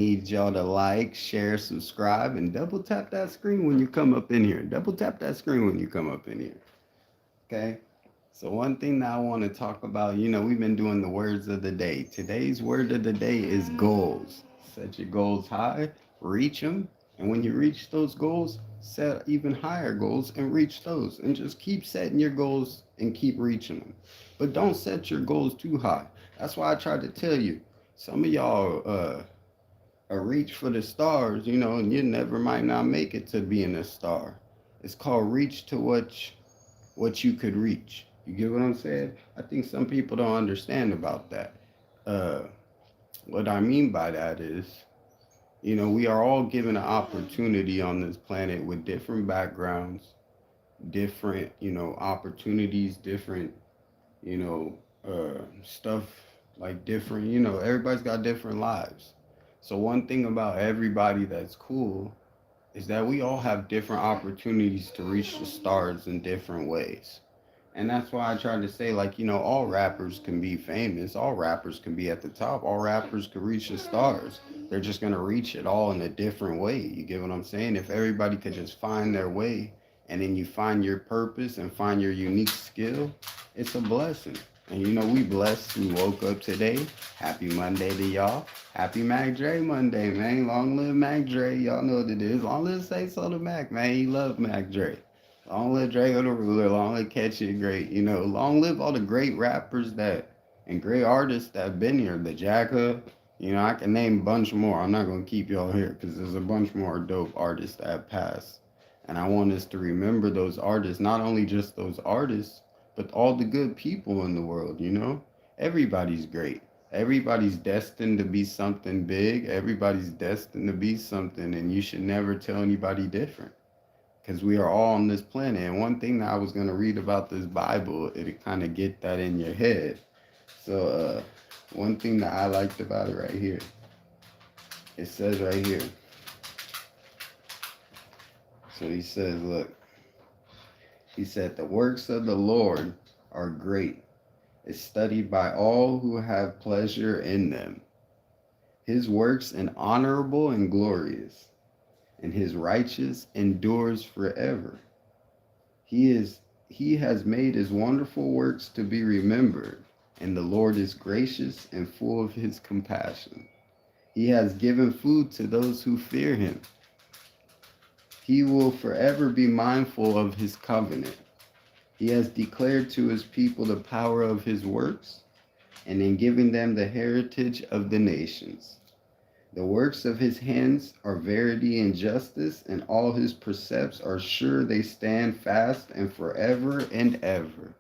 Need y'all to like, share, subscribe, and double tap that screen when you come up in here. Double tap that screen when you come up in here. Okay? So, one thing that I want to talk about, we've been doing the words of the day. Today's word of the day is goals. Set your goals high, reach them, and when you reach those goals, set even higher goals and reach those. And just keep setting your goals and keep reaching them. But don't set your goals too high. That's why I tried to tell you. Some of y'all, a reach for the stars, and you never might not make it to being a star. It's called reach to what you could reach. You get what I'm saying? I think some people don't understand about that. Uh, what I mean by that is, we are all given an opportunity on this planet with different backgrounds, different, opportunities, different, stuff like different, everybody's got different lives. So one thing about everybody that's cool is that we all have different opportunities to reach the stars in different ways. And that's why I try to say, like, all rappers can be famous, all rappers can be at the top, all rappers can reach the stars. They're just going to reach it all in a different way. You get what I'm saying? If everybody could just find their way and then you find your purpose and find your unique skill, it's a blessing. And we blessed. We woke up today. Happy Monday to y'all. Happy Mac Dre Monday, man. Long live Mac Dre. Y'all know what it is. Long live Say So to Mac, man. He loved Mac Dre. Long live Drago the Ruler. Long live Catch It Great. Long live all the great rappers and great artists that have been here. The Jacka. I can name a bunch more. I'm not going to keep y'all here because there's a bunch more dope artists that have passed. And I want us to remember those artists, not only just those artists, but all the good people in the world. Everybody's great. Everybody's destined to be something big. Everybody's destined to be something, and you should never tell anybody different because we are all on this planet. And one thing that I was going to read about this Bible, it kind of get that in your head. So, one thing that I liked about it right here, it says right here. So he says, look, he said, the works of the Lord are great. It's studied by all who have pleasure in them. His works are honorable and glorious, and his righteous endures forever. He has made his wonderful works to be remembered, and the Lord is gracious and full of his compassion. He has given food to those who fear him. He will forever be mindful of his covenant. He has declared to his people the power of his works, and in giving them the heritage of the nations. The works of his hands are verity and justice, and all his precepts are sure they stand fast and forever and ever,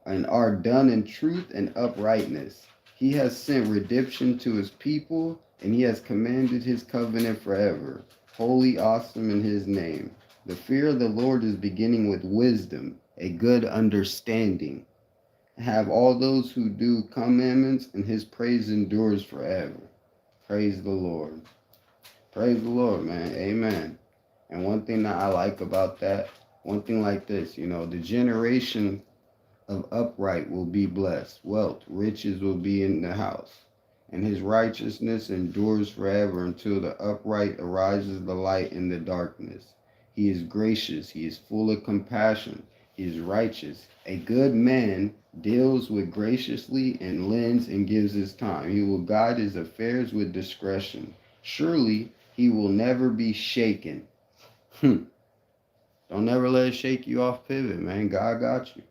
and are done in truth and uprightness. He has sent redemption to his people, and he has commanded his covenant forever. Holy, awesome in his name. The fear of the Lord is beginning with wisdom, a good understanding. Have all those who do commandments, and his praise endures forever. Praise the Lord. Praise the Lord, man. Amen. And one thing that I like about that, one thing like this, the generation of upright will be blessed. Wealth, riches will be in the house. And his righteousness endures forever until the upright arises the light in the darkness. He is gracious. He is full of compassion. He is righteous. A good man deals with graciously and lends and gives his time. He will guide his affairs with discretion. Surely he will never be shaken. Don't never let it shake you off pivot, man. God got you.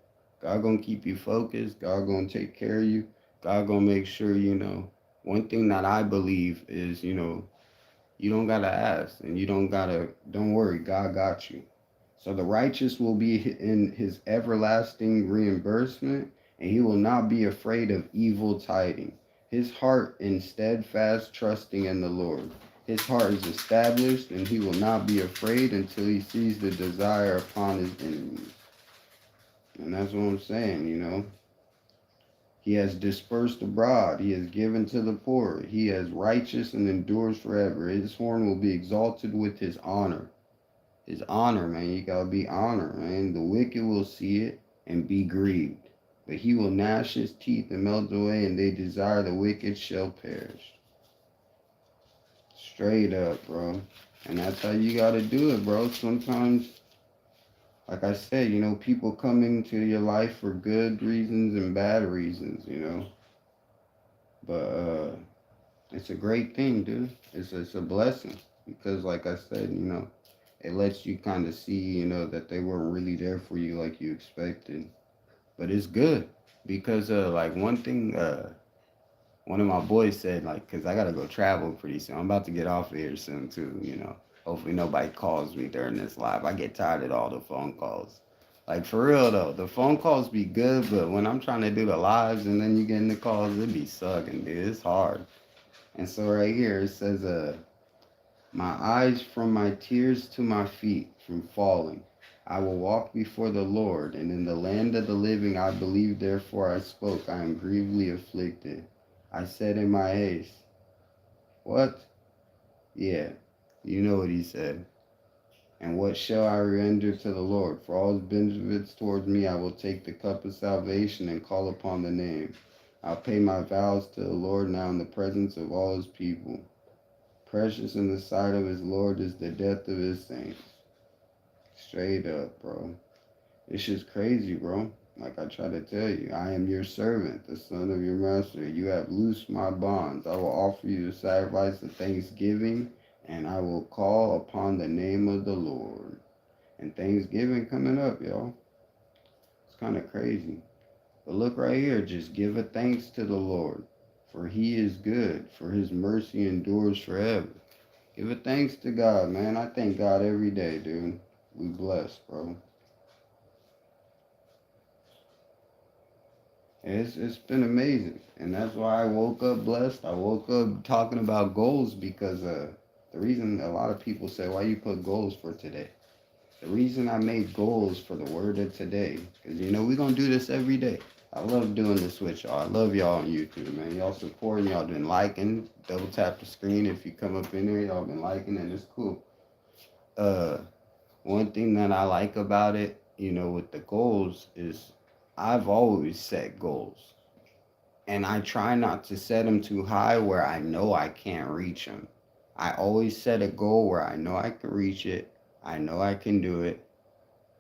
God gonna keep you focused. God gonna take care of you. God gonna make sure, One thing that I believe is, you don't gotta ask and don't worry, God got you. So the righteous will be in his everlasting reimbursement, and he will not be afraid of evil tidings. His heart in steadfast trusting in the Lord. His heart is established, and he will not be afraid until he sees the desire upon his enemies. And that's what I'm saying. He has dispersed abroad. He has given to the poor. He is righteous and endures forever. His horn will be exalted with his honor. His honor, man. You gotta be honored, man. The wicked will see it and be grieved. But he will gnash his teeth and melt away, and they desire the wicked shall perish. Straight up, bro. And that's how you gotta do it, bro. Sometimes, like I said, people come into your life for good reasons and bad reasons. But it's a great thing, dude. It's a blessing because, like I said, it lets you kind of see, that they weren't really there for you like you expected. But it's good because, like one thing, one of my boys said, like, cause I gotta go travel pretty soon. I'm about to get off of here soon too. Hopefully nobody calls me during this live. I get tired of all the phone calls. Like for real though, the phone calls be good, but when I'm trying to do the lives and then you get in the calls, it be sucking, dude. It's hard. And so right here it says, my eyes from my tears to my feet from falling. I will walk before the Lord, and in the land of the living I believe, therefore I spoke. I am grievously afflicted. I said in my haste, what? Yeah, you know what he said. And what shall I render to the Lord? For all his benefits towards me, I will take the cup of salvation and call upon the name. I'll pay my vows to the Lord now in the presence of all his people. Precious in the sight of his Lord is the death of his saints. Straight up, bro. It's just crazy, bro. Like I try to tell you, I am your servant, the son of your master. You have loosed my bonds. I will offer you the sacrifice of thanksgiving, and I will call upon the name of the Lord. And Thanksgiving coming up, y'all. It's kind of crazy. But look right here, just give a thanks to the Lord, for he is good, for his mercy endures forever. Give a thanks to God, man. I thank God every day, dude. We blessed, bro. It's been amazing, and that's why I woke up blessed. I woke up talking about goals because the reason a lot of people say, why you put goals for today? The reason I made goals for the word of today, because we're gonna do this every day. I love doing this with y'all. I love y'all on YouTube, man. Y'all supporting, y'all been liking. Double tap the screen if you come up in there. Y'all been liking, and it's cool. Uh, One thing that I like about it, with the goals is I've always set goals. And I try not to set them too high where I know I can't reach them. I always set a goal where I know I can reach it. I know I can do it.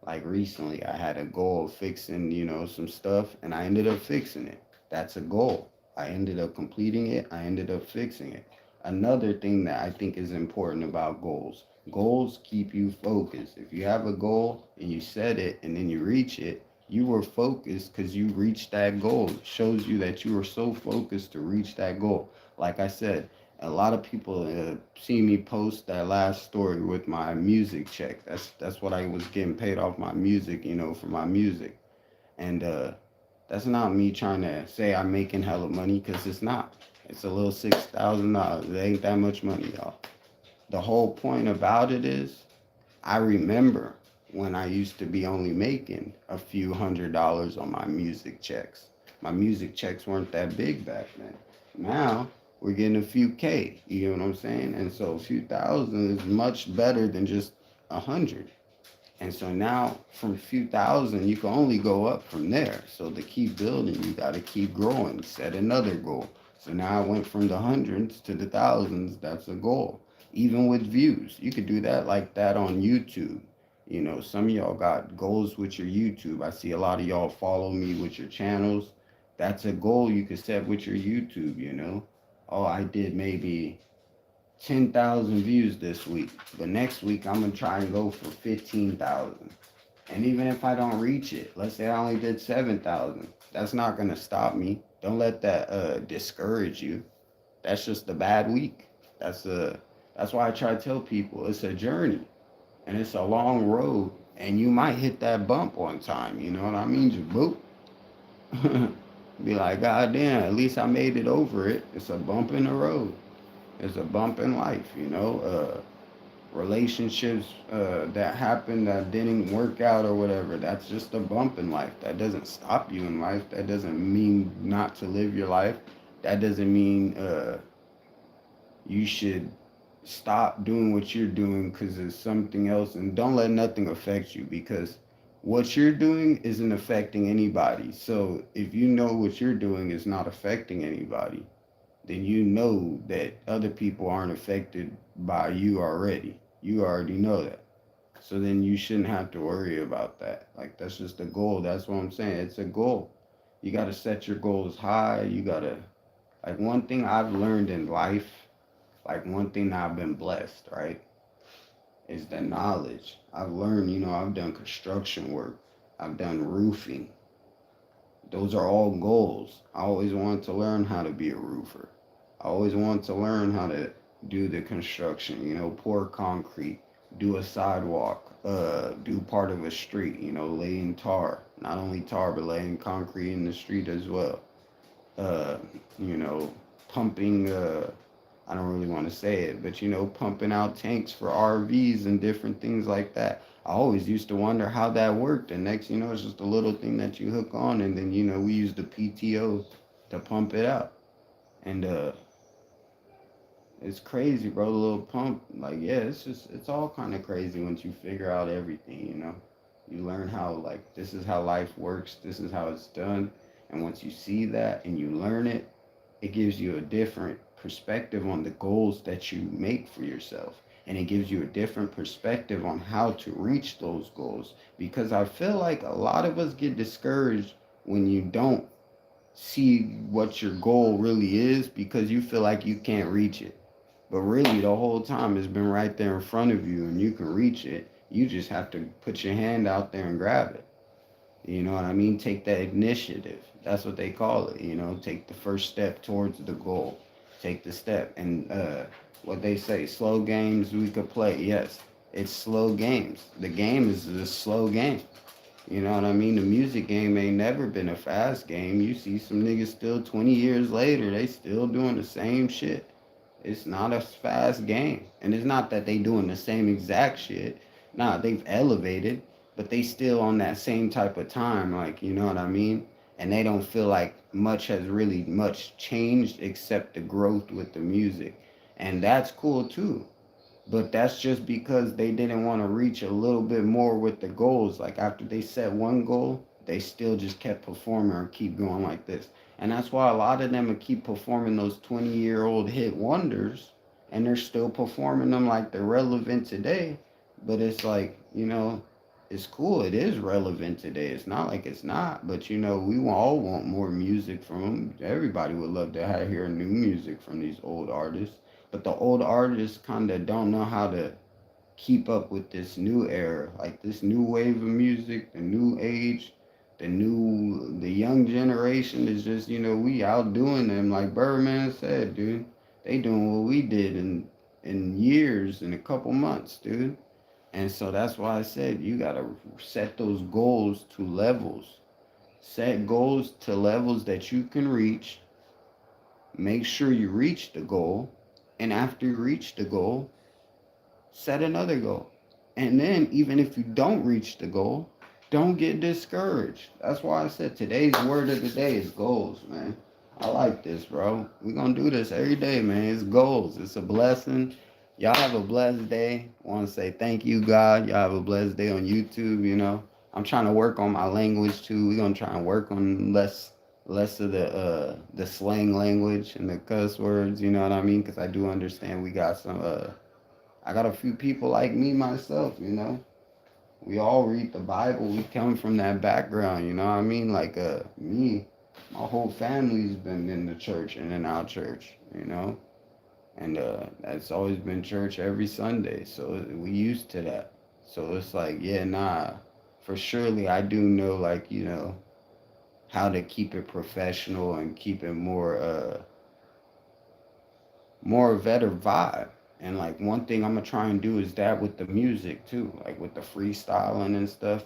Like recently, I had a goal of fixing, some stuff, and I ended up fixing it. That's a goal. I ended up completing it. I ended up fixing it. Another thing that I think is important about goals keep you focused. If you have a goal and you set it and then you reach it, you were focused because you reached that goal. It shows you that you were so focused to reach that goal. Like I said, a lot of people see me post that last story with my music check. That's what I was getting paid off my music, for my music. And that's not me trying to say I'm making hella money because it's not. It's a little $6,000. It ain't that much money, y'all. The whole point about it is I remember when I used to be only making a few $100s on my music checks. My music checks weren't that big back then. Now we're getting a few K, you know what I'm saying? And so a few thousand is much better than just 100. And so now from a few thousand, you can only go up from there. So to keep building, you got to keep growing, set another goal. So now I went from the hundreds to the thousands. That's a goal. Even with views, you could do that like that on YouTube. Some of y'all got goals with your YouTube. I see a lot of y'all follow me with your channels. That's a goal you could set with your YouTube. Oh, I did maybe 10,000 views this week, but next week I'm gonna try and go for 15,000. And even if I don't reach it, let's say I only did 7,000, that's not gonna stop me. Don't let that discourage you. That's just a bad week. That's why I try to tell people it's a journey and it's a long road, and you might hit that bump one time. You know what I mean? Just boop. Be like, God damn, at least I made it over it. It's a bump in the road. It's a bump in life. Relationships that happened that didn't work out or whatever. That's just a bump in life. That doesn't stop you in life. That doesn't mean not to live your life. That doesn't mean you should stop doing what you're doing because it's something else. And don't let nothing affect you, because what you're doing isn't affecting anybody. So if you know what you're doing is not affecting anybody, then you know that other people aren't affected by you already. You already know that. So then you shouldn't have to worry about that. Like that's just a goal. That's what I'm saying. It's a goal. You got to set your goals high. You got to like one thing I've learned in life, like one thing that I've been blessed, right? Is the knowledge. I've learned, I've done construction work. I've done roofing. Those are all goals. I always wanted to learn how to be a roofer. I always wanted to learn how to do the construction, pour concrete, do a sidewalk, do part of a street, laying tar. Not only tar, but laying concrete in the street as well. Uh, you know, pumping, I don't really want to say it, but pumping out tanks for RVs and different things like that. I always used to wonder how that worked. And next, it's just a little thing that you hook on, and then we use the PTO to pump it out. And it's crazy, bro. The little pump, like, yeah, it's all kind of crazy once you figure out everything. You learn how, like, this is how life works, this is how it's done. And once you see that and you learn it, it gives you a different perspective on the goals that you make for yourself. And it gives you a different perspective on how to reach those goals. Because I feel like a lot of us get discouraged when you don't see what your goal really is because you feel like you can't reach it. But really, the whole time it's been right there in front of you and you can reach it. You just have to put your hand out there and grab it. You know what I mean? Take that initiative. That's what they call it. Take the first step towards the goal. Take the step. And what they say, slow games we could play. Yes, it's slow games. The game is a slow game. You know what I mean? The music game ain't never been a fast game. You see some niggas still 20 years later, they still doing the same shit. It's not a fast game. And it's not that they doing the same exact shit. Nah, they've elevated, but they still on that same type of time, like, you know what I mean? And they don't feel like much has really much changed except the growth with the music. And that's cool too. But that's just because they didn't want to reach a little bit more with the goals. Like after they set one goal, they still just kept performing or keep going like this. And that's why a lot of them would keep performing those 20-year-old hit wonders and they're still performing them like they're relevant today. But it's like, it's cool. It is relevant today. It's not like it's not. But, we all want more music from them. Everybody would love to hear new music from these old artists. But the old artists kind of don't know how to keep up with this new era, like this new wave of music, the new age, the young generation is just, we outdoing them. Like Birdman said, dude, they doing what we did in years, in a couple months, dude. And so that's why I said you gotta set those goals to levels. Set goals to levels that you can reach. Make sure you reach the goal. And after you reach the goal, set another goal. And then, even if you don't reach the goal, don't get discouraged. That's why I said today's word of the day is goals, man. I like this, bro. We're going to do this every day, man. It's goals. It's a blessing. Y'all have a blessed day. I want to say thank you, God. Y'all have a blessed day on YouTube, I'm trying to work on my language, too. We're going to try and work on less of the slang language and the cuss words, you know what I mean? Because I do understand we got I got a few people like me myself. We all read the Bible. We come from that background, you know what I mean? Like me, my whole family's been in the church and in our church. And that's always been church every Sunday. So we used to that. So it's like, yeah, nah. For surely I do know like, how to keep it professional and keep it more better vibe. And like one thing I'm gonna try and do is that with the music too, like with the freestyling and stuff.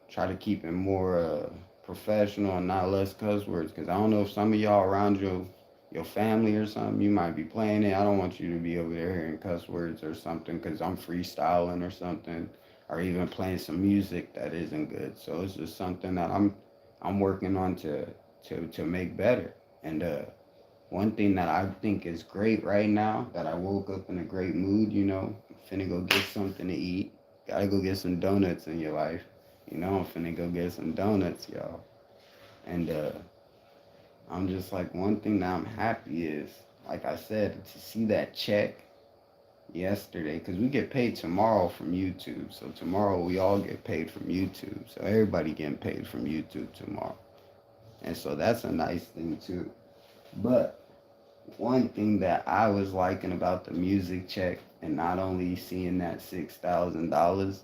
Try to keep it more professional and not less cuss words. Cause I don't know if some of y'all around your family or something, you might be playing it. I don't want you to be over there hearing cuss words or something, cause I'm freestyling or something, or even playing some music that isn't good. So it's just something that I'm working on to make better. And one thing that I think is great right now, that I woke up in a great mood, finna go get something to eat. Gotta go get some donuts in your life. I'm finna go get some donuts, y'all. And I'm just like, one thing that I'm happy is, like I said, to see that check yesterday, because we get paid tomorrow from YouTube. So tomorrow we all get paid from YouTube. So everybody getting paid from YouTube tomorrow. And so that's a nice thing too. But one thing that I was liking about the music check, and not only seeing that $6,000,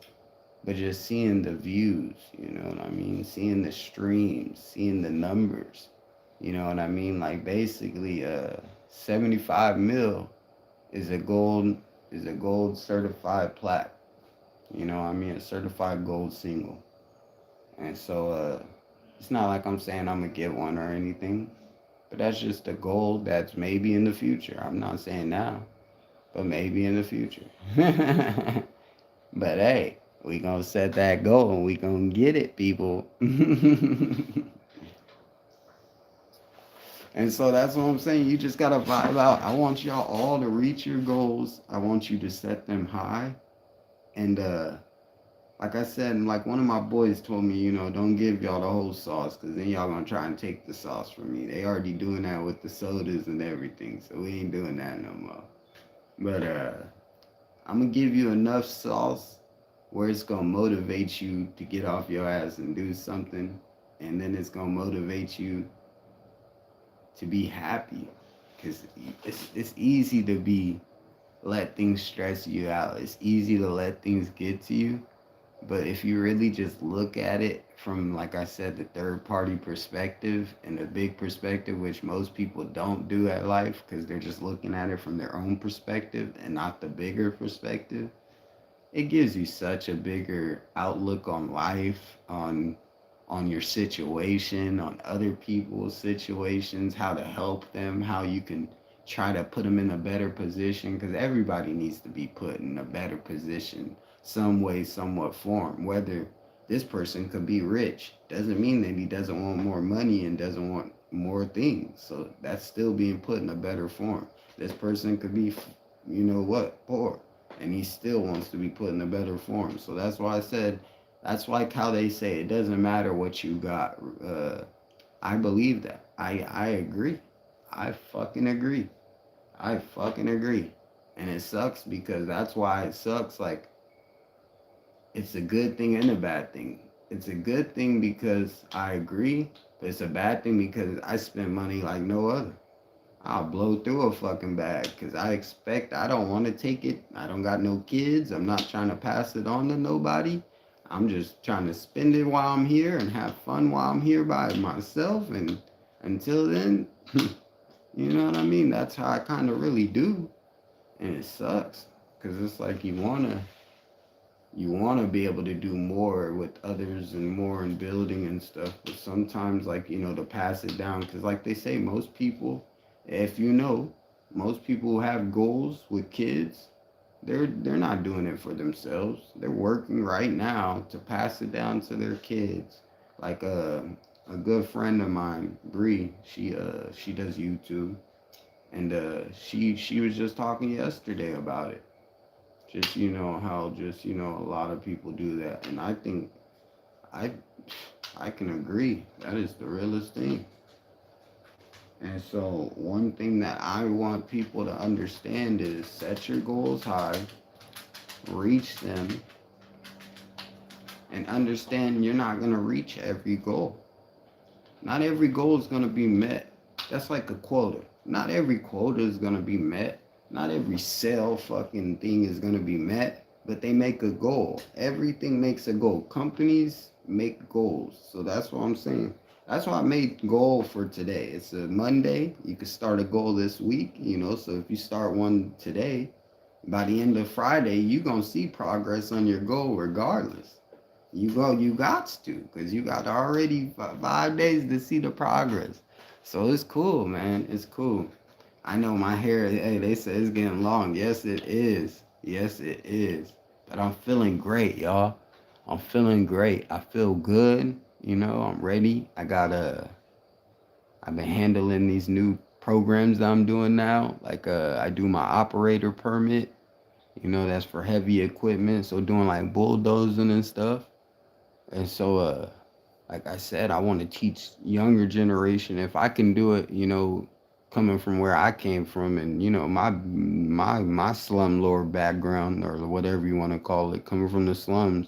but just seeing the views, you know what I mean? Seeing the streams, seeing the numbers, you know what I mean? Like basically, 75 mil is a gold certified plaque, you know what I mean? A certified gold single. And so, it's not like I'm saying I'm gonna get one or anything, but that's just a goal that's maybe in the future. I'm not saying now, but maybe in the future. But hey, we gonna set that goal and we gonna get it, people. And so that's what I'm saying. You just gotta vibe out. I want y'all all to reach your goals. I want you to set them high. And like I said, like one of my boys told me, you know, don't give y'all the whole sauce, because then y'all gonna try and take the sauce from me. They already doing that with the sodas and everything, so we ain't doing that no more. But I'm gonna give you enough sauce where it's gonna motivate you to get off your ass and do something, and then it's gonna motivate you to be happy, because it's easy to be let things stress you out. It's easy to let things get to you. But if you really just look at it from, like I said, the third party perspective and the big perspective, which most people don't do at life because they're just looking at it from their own perspective and not the bigger perspective, it gives you such a bigger outlook on life, on your situation, on other people's situations, how to help them, how you can try to put them in a better position, because everybody needs to be put in a better position some way, somewhat form. Whether this person could be rich doesn't mean that he doesn't want more money and doesn't want more things. So that's still being put in a better form. This person could be, you know what, poor, and he still wants to be put in a better form. So that's why I said, that's like how they say it doesn't matter what you got. I believe that. I agree. I fucking agree. I fucking agree. And it sucks because that's why it sucks. Like, it's a good thing and a bad thing. It's a good thing because I agree, but it's a bad thing because I spend money like no other. I'll blow through a fucking bag because I don't want to take it. I don't got no kids. I'm not trying to pass it on to nobody. I'm just trying to spend it while I'm here and have fun while I'm here by myself. And until then, you know what I mean? That's how I kind of really do. And it sucks because it's like you want to be able to do more with others and more in building and stuff, but sometimes, like, you know, to pass it down, because like they say, most people, if you know, most people who have goals with kids, they're not doing it for themselves. They're working right now to pass it down to their kids. Like a good friend of mine, Bree, she does YouTube, and she was just talking yesterday about it. Just, you know, how just, you know, a lot of people do that. And I think I I can agree. That is the realest thing. And so one thing that I want people to understand is set your goals high, reach them, and understand you're not gonna reach every goal. Not every goal is gonna be met. That's like a quota. Not every quota is gonna be met. Not every sale fucking thing is gonna be met, but they make a goal. Everything makes a goal. Companies make goals. So that's what I'm saying. That's why I made goal for today. It's a Monday. You can start a goal this week, you know. So if you start one today, by the end of Friday, you're gonna see progress on your goal regardless. You got to, because you got already 5 days to see the progress. So it's cool, man. It's cool. I know my hair, hey, they say it's getting long. Yes, it is. Yes, it is. But I'm feeling great, y'all. I'm feeling great. I feel good. You know, I'm ready. I've been handling these new programs that I'm doing now. Like, I do my operator permit. You know, that's for heavy equipment. So doing like bulldozing and stuff. And so, Like I said, I want to teach younger generation. If I can do it, coming from where I came from, and my slumlord background, or whatever you want to call it, coming from the slums,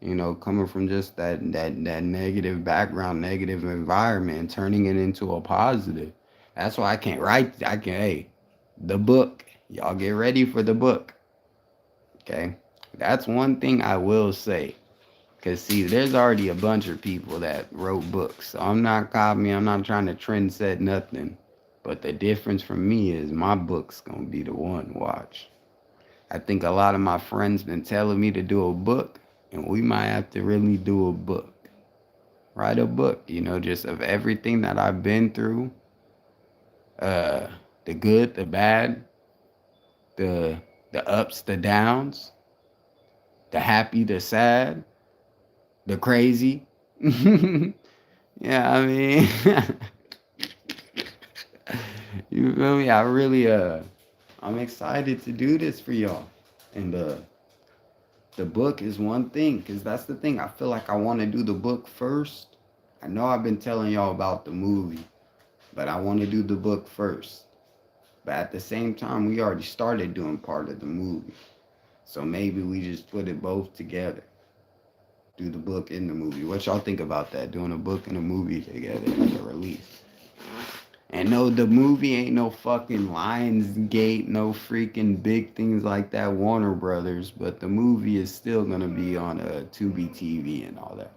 coming from just that negative background, negative environment, and turning it into a positive. That's why I can't write. Hey, the book. Y'all get ready for the book. Okay, that's one thing I will say. Cause see, there's already a bunch of people that wrote books. So I'm not copying. I'm not trying to trend set nothing. But the difference for me is my book's gonna be the one. Watch. I think a lot of my friends been telling me to do a book, and we might have to really do a book. Write a book, just of everything that I've been through. Uh, the good, the bad, the ups, the downs, the happy, the sad, the crazy. Yeah, I mean, you feel me? I'm excited to do this for y'all. And the book is one thing, because that's the thing. I feel like I want to do the book first. I know I've been telling y'all about the movie, but I want to do the book first. But at the same time, we already started doing part of the movie. So maybe we just put it both together. Do the book and the movie. What y'all think about that? Doing a book and a movie together, like a release. And no, the movie ain't no fucking Lionsgate, no freaking big things like that, Warner Brothers. But the movie is still gonna be on a Tubi TV and all that.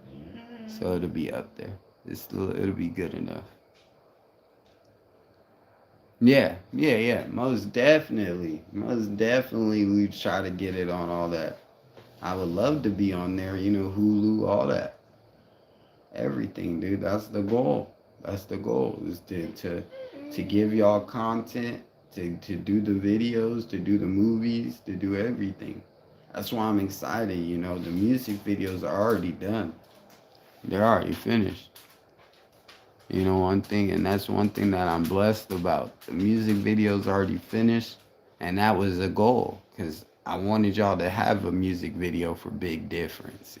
So it'll be up there. It'll be good enough. Yeah. Most definitely, we try to get it on all that. I would love to be on there, Hulu, all that, everything, dude. That's the goal. That's the goal, is to give y'all content, to do the videos, to do the movies, to do everything. That's why I'm excited. The music videos are already done. They're already finished. One thing, and that's one thing that I'm blessed about. The music videos already finished, and that was a goal, because I wanted y'all to have a music video for Big Difference.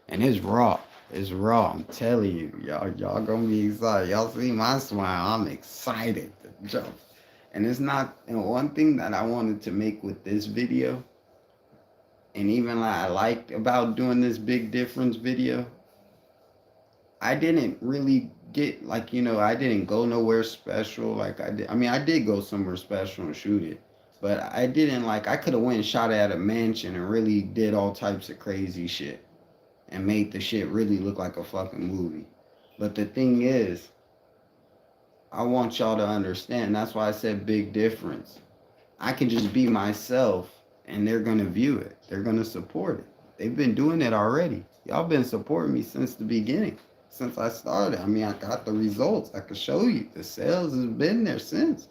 And it's raw. It's raw. I'm telling you, y'all gonna be excited. Y'all see my smile. I'm excited to jump. And it's not, and one thing that I wanted to make with this video, and even like I liked about doing this Big Difference video, I didn't really get, like, I didn't go nowhere special. Like I did go somewhere special and shoot it. But I didn't, like, I could have went and shot it at a mansion and really did all types of crazy shit and made the shit really look like a fucking movie. But the thing is, I want y'all to understand. That's why I said Big Difference. I can just be myself and they're going to view it. They're going to support it. They've been doing it already. Y'all been supporting me since the beginning, since I started. I mean, I got the results. I can show you. The sales has been there since.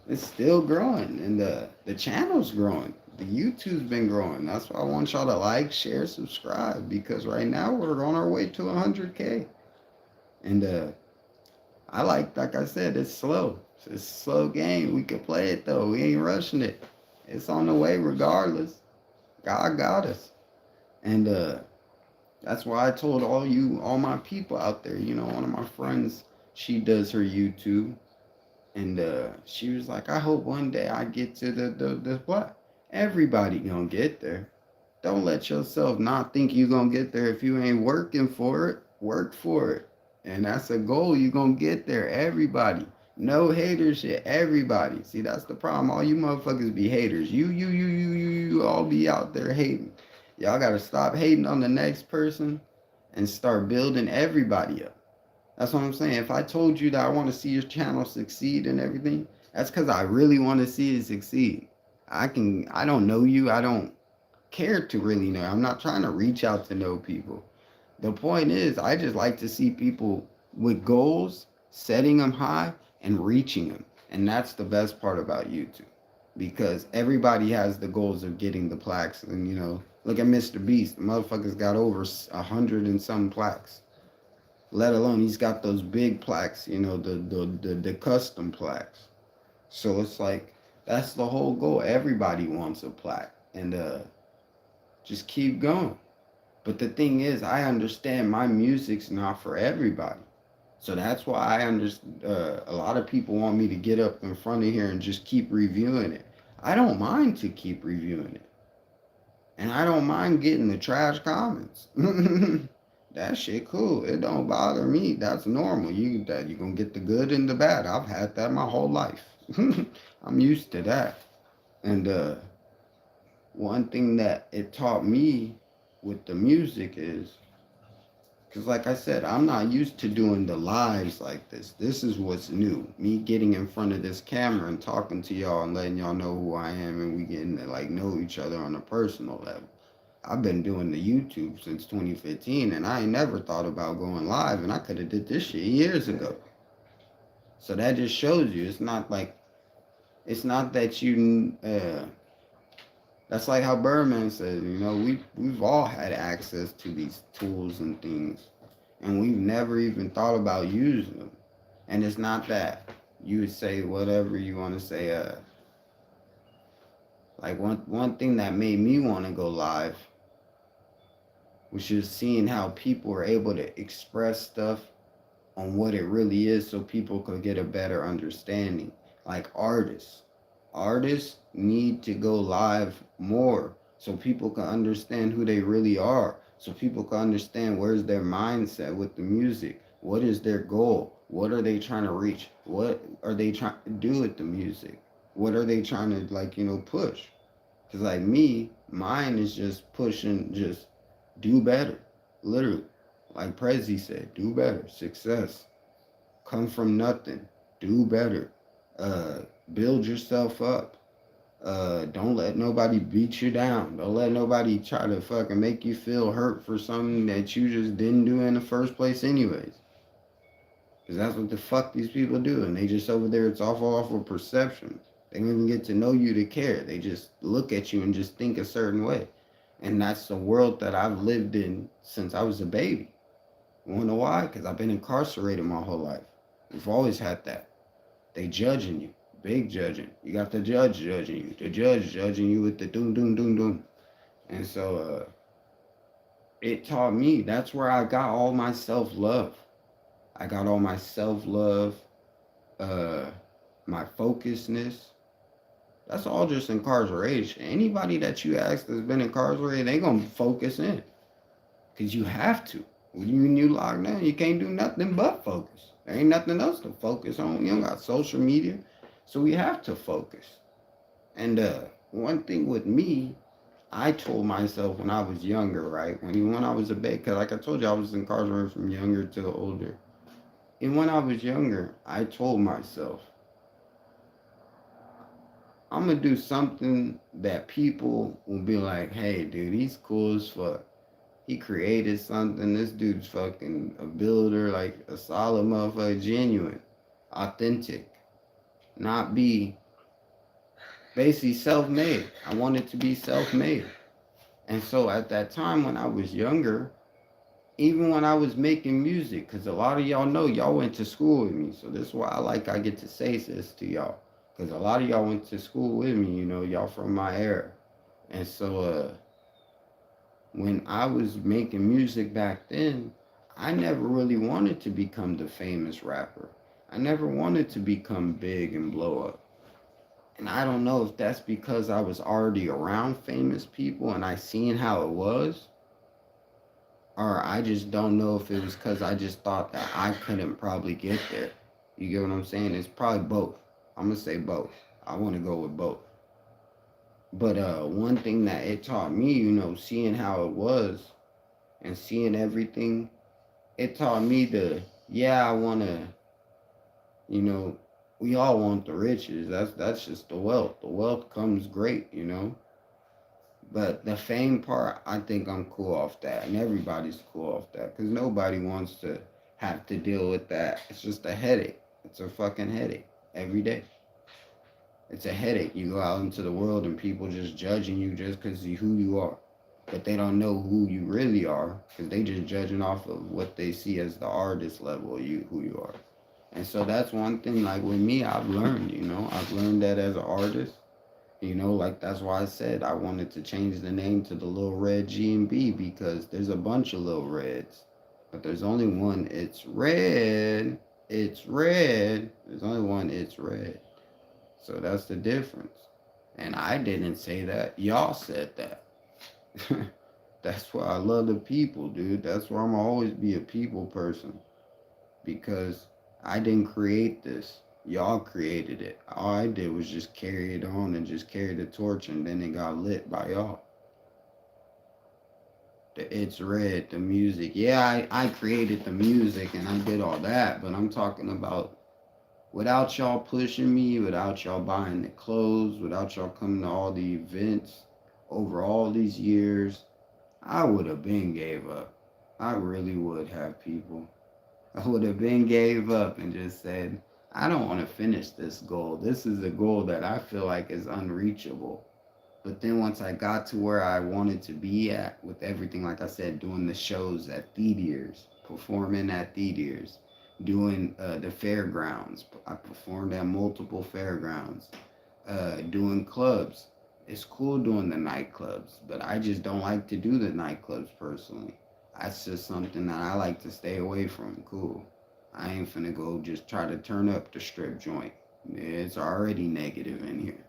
It's still growing, and the channel's growing. The YouTube's been growing. That's why I want y'all to like, share, subscribe, because right now we're on our way to 100K. And like I said, it's slow. It's a slow game. We can play it though. We ain't rushing it. It's on the way regardless. God got us. And that's why I told all my people out there, one of my friends, she does her YouTube. And she was like, I hope one day I get to the what? Everybody gonna get there. Don't let yourself not think you gonna get there if you ain't working for it. Work for it. And that's a goal. You gonna get there. Everybody. No haters shit. Everybody. See, that's the problem. All you motherfuckers be haters. You all be out there hating. Y'all gotta stop hating on the next person and start building everybody up. That's what I'm saying. If I told you that I want to see your channel succeed and everything, that's because I really want to see it succeed. I don't know you. I don't care to really know. I'm not trying to reach out to know people. The point is, I just like to see people with goals, setting them high and reaching them. And that's the best part about YouTube. Because everybody has the goals of getting the plaques. And, look at Mr. Beast. The motherfucker's got over 100 and some plaques. Let alone he's got those big plaques, the custom plaques. So it's like, that's the whole goal. Everybody wants a plaque. And just keep going. But the thing is, I understand my music's not for everybody. So that's why I understand. A lot of people want me to get up in front of here and just keep reviewing it. I don't mind to keep reviewing it, and I don't mind getting the trash comments. That shit cool. It don't bother me. That's normal. You gonna get the good and the bad. I've had that my whole life. I'm used to that. And one thing that it taught me with the music is, because like I said, I'm not used to doing the lives like this. This is what's new. Me getting in front of this camera and talking to y'all and letting y'all know who I am, and we getting to like know each other on a personal level. I've been doing the YouTube since 2015, and I ain't never thought about going live, and I could have did this shit years ago. So that just shows you it's not that you that's like how Birdman said, we've all had access to these tools and things, and we've never even thought about using them. And it's not that you would say whatever you want to say. Like one thing that made me want to go live was just seeing how people are able to express stuff on what it really is, so people could get a better understanding. Like artists need to go live more so people can understand who they really are, so people can understand where's their mindset with the music, what is their goal, what are they trying to reach, what are they trying to do with the music, what are they trying to push. Because like me, mine is just pushing, just do better, literally. Like Prezi said, do better, success, come from nothing, do better, uh, build yourself up. Don't let nobody beat you down. Don't let nobody try to fucking make you feel hurt for something that you just didn't do in the first place anyways. Because that's what the fuck these people do. And they just over there, it's all off of perception. They don't even get to know you to care. They just look at you and just think a certain way. And that's the world that I've lived in since I was a baby. You wanna know why? Because I've been incarcerated my whole life. We've always had that. They judging you. Big judging. You got the judge judging you. The judge judging you with the doom, doom, doom, doom. And so it taught me, that's where I got all my self-love. I got all my self-love, uh, my focusness. That's all just incarceration. Anybody that you ask that's been incarcerated, they gonna focus in. Because you have to. When you lock down, you can't do nothing but focus. There ain't nothing else to focus on. You don't got social media. So we have to focus. And one thing with me, I told myself when I was younger, right? When I was a baby, because like I told you, I was incarcerated from younger to older. And when I was younger, I told myself, I'm going to do something that people will be like, hey, dude, he's cool as fuck. He created something. This dude's fucking a builder, like a solid motherfucker, genuine, authentic. Not be basically self-made. I wanted to be self-made. And so at that time when I was younger, even when I was making music, because a lot of y'all know y'all went to school with me. So this is why I get to say this to y'all. Because a lot of y'all went to school with me, y'all from my era. And so when I was making music back then, I never really wanted to become the famous rapper. I never wanted to become big and blow up. And I don't know if that's because I was already around famous people and I seen how it was, or I just don't know if it was because I just thought that I couldn't probably get there. You get what I'm saying? It's probably both. I'm going to say both. I want to go with both. But one thing that it taught me, seeing how it was and seeing everything, it taught me I want to, we all want the riches. That's just the wealth. The wealth comes great, But the fame part, I think I'm cool off that. And everybody's cool off that. Because nobody wants to have to deal with that. It's just a headache. It's a fucking headache every day. It's a headache. You go out into the world and people just judging you just because of who you are. But they don't know who you really are. Because they just judging off of what they see as the artist level of you, who you are. And so that's one thing, like with me, I've learned, I've learned that as an artist, Like that's why I said I wanted to change the name to the Little Red G&B, because there's a bunch of Little Reds, but there's only one It's Red. It's Red. There's only one It's Red. So that's the difference. And I didn't say that. Y'all said that. That's why I love the people, dude. That's why I'm always be a people person, because I didn't create this. Y'all created it. All I did was just carry it on and just carry the torch, and then it got lit by y'all. The It's Red, the music. Yeah, I created the music and I did all that, but I'm talking about without y'all pushing me, without y'all buying the clothes, without y'all coming to all the events over all these years, I would have been gave up. I really would have, people. I would have been gave up and just said, I don't want to finish this goal. This is a goal that I feel like is unreachable. But then once I got to where I wanted to be at with everything, like I said, doing the shows at theaters, performing at theaters, doing the fairgrounds. I performed at multiple fairgrounds, doing clubs. It's cool doing the nightclubs, but I just don't like to do the nightclubs personally. That's just something that I like to stay away from. Cool. I ain't finna go just try to turn up the strip joint. It's already negative in here.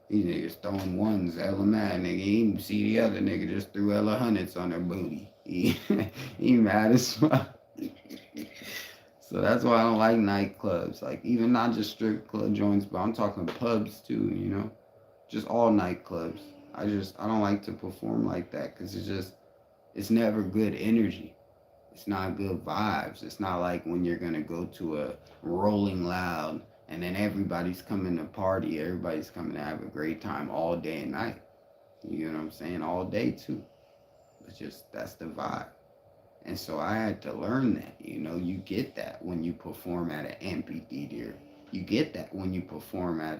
These niggas throwing ones, hella mad, nigga. You even see the other nigga just threw hella hundreds on their booty. He mad as fuck. So that's why I don't like nightclubs. Like, even not just strip club joints, but I'm talking pubs too. Just all nightclubs. I don't like to perform like that, because it's never good energy. It's not good vibes. It's not like when you're gonna go to a Rolling Loud and then everybody's coming to party. Everybody's coming to have a great time all day and night. You know what I'm saying? All day too. It's just, that's the vibe. And so I had to learn that. You get that when you perform at an amphitheater. You get that when you perform at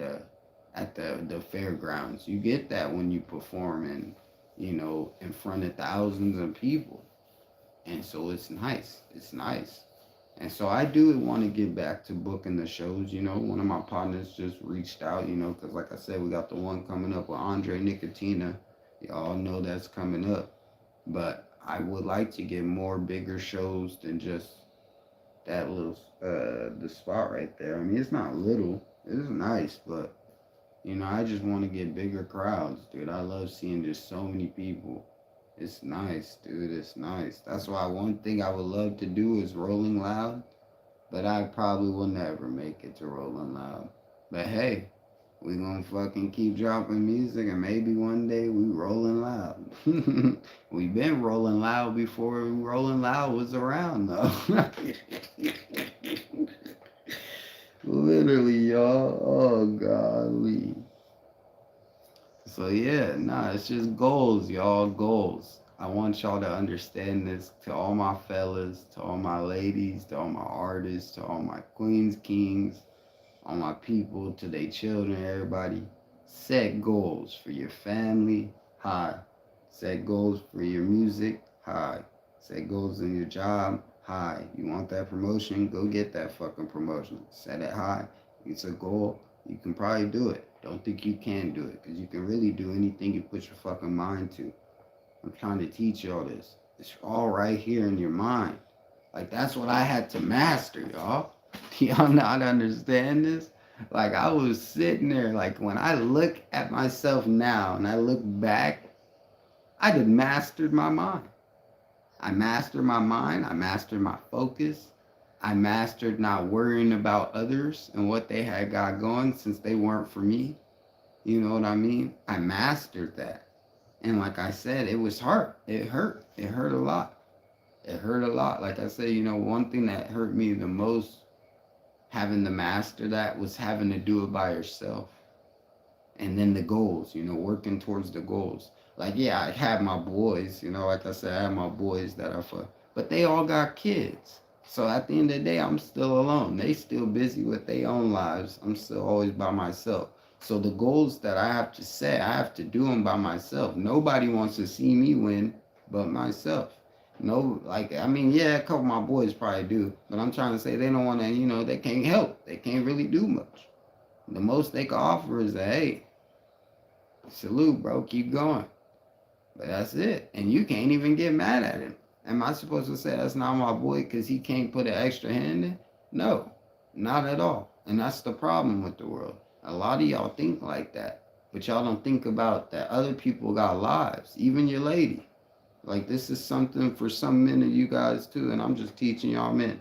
the fairgrounds. You get that when you perform in front of thousands of people. And so it's nice. It's nice. And so I do want to get back to booking the shows. One of my partners just reached out, because like I said, we got the one coming up with Andre Nicotina. Y'all know that's coming up. But I would like to get more bigger shows than just that little, the spot right there. I mean, it's not little. It's nice, but, I just want to get bigger crowds, dude. I love seeing just so many people. It's nice, dude. It's nice. That's why one thing I would love to do is Rolling Loud, but I probably will never make it to Rolling Loud. But hey, we gonna fucking keep dropping music, and maybe one day we Rolling Loud. We been Rolling Loud before Rolling Loud was around, though. Literally, y'all. Oh, golly. So yeah, it's just goals, y'all, goals. I want y'all to understand this, to all my fellas, to all my ladies, to all my artists, to all my queens, kings, all my people, to their children, everybody. Set goals for your family, high. Set goals for your music, high. Set goals in your job, high. You want that promotion? Go get that fucking promotion. Set it high. It's a goal. You can probably do it. Don't think you can do it, because you can really do anything you put your fucking mind to. I'm trying to teach y'all this. It's all right here in your mind. Like, that's what I had to master, y'all. Y'all not understand this? Like, I was sitting there, like, when I look at myself now and I look back, I just mastered my mind. I mastered my mind. I mastered my focus. I mastered not worrying about others and what they had got going, since they weren't for me. You know what I mean? I mastered that. And like I said, it was hard. It hurt. It hurt a lot. It hurt a lot. Like I said, one thing that hurt me the most, having to master that, was having to do it by yourself. And then the goals, working towards the goals. Like, yeah, I had my boys, like I said, I had my boys that are for, but they all got kids. So at the end of the day, I'm still alone. They still busy with their own lives. I'm still always by myself. So the goals that I have to set, I have to do them by myself. Nobody wants to see me win but myself. No, like, I mean, yeah, a couple of my boys probably do. But I'm trying to say they don't want to, they can't help. They can't really do much. The most they can offer is a, hey, Salute, bro. Keep going. But that's it. And you can't even get mad at him. Am I supposed to say that's not my boy because he can't put an extra hand in? No, not at all. And that's the problem with the world. A lot of y'all think like that. But y'all don't think about that other people got lives, even your lady. Like, this is something for some men of you guys too, and I'm just teaching y'all men.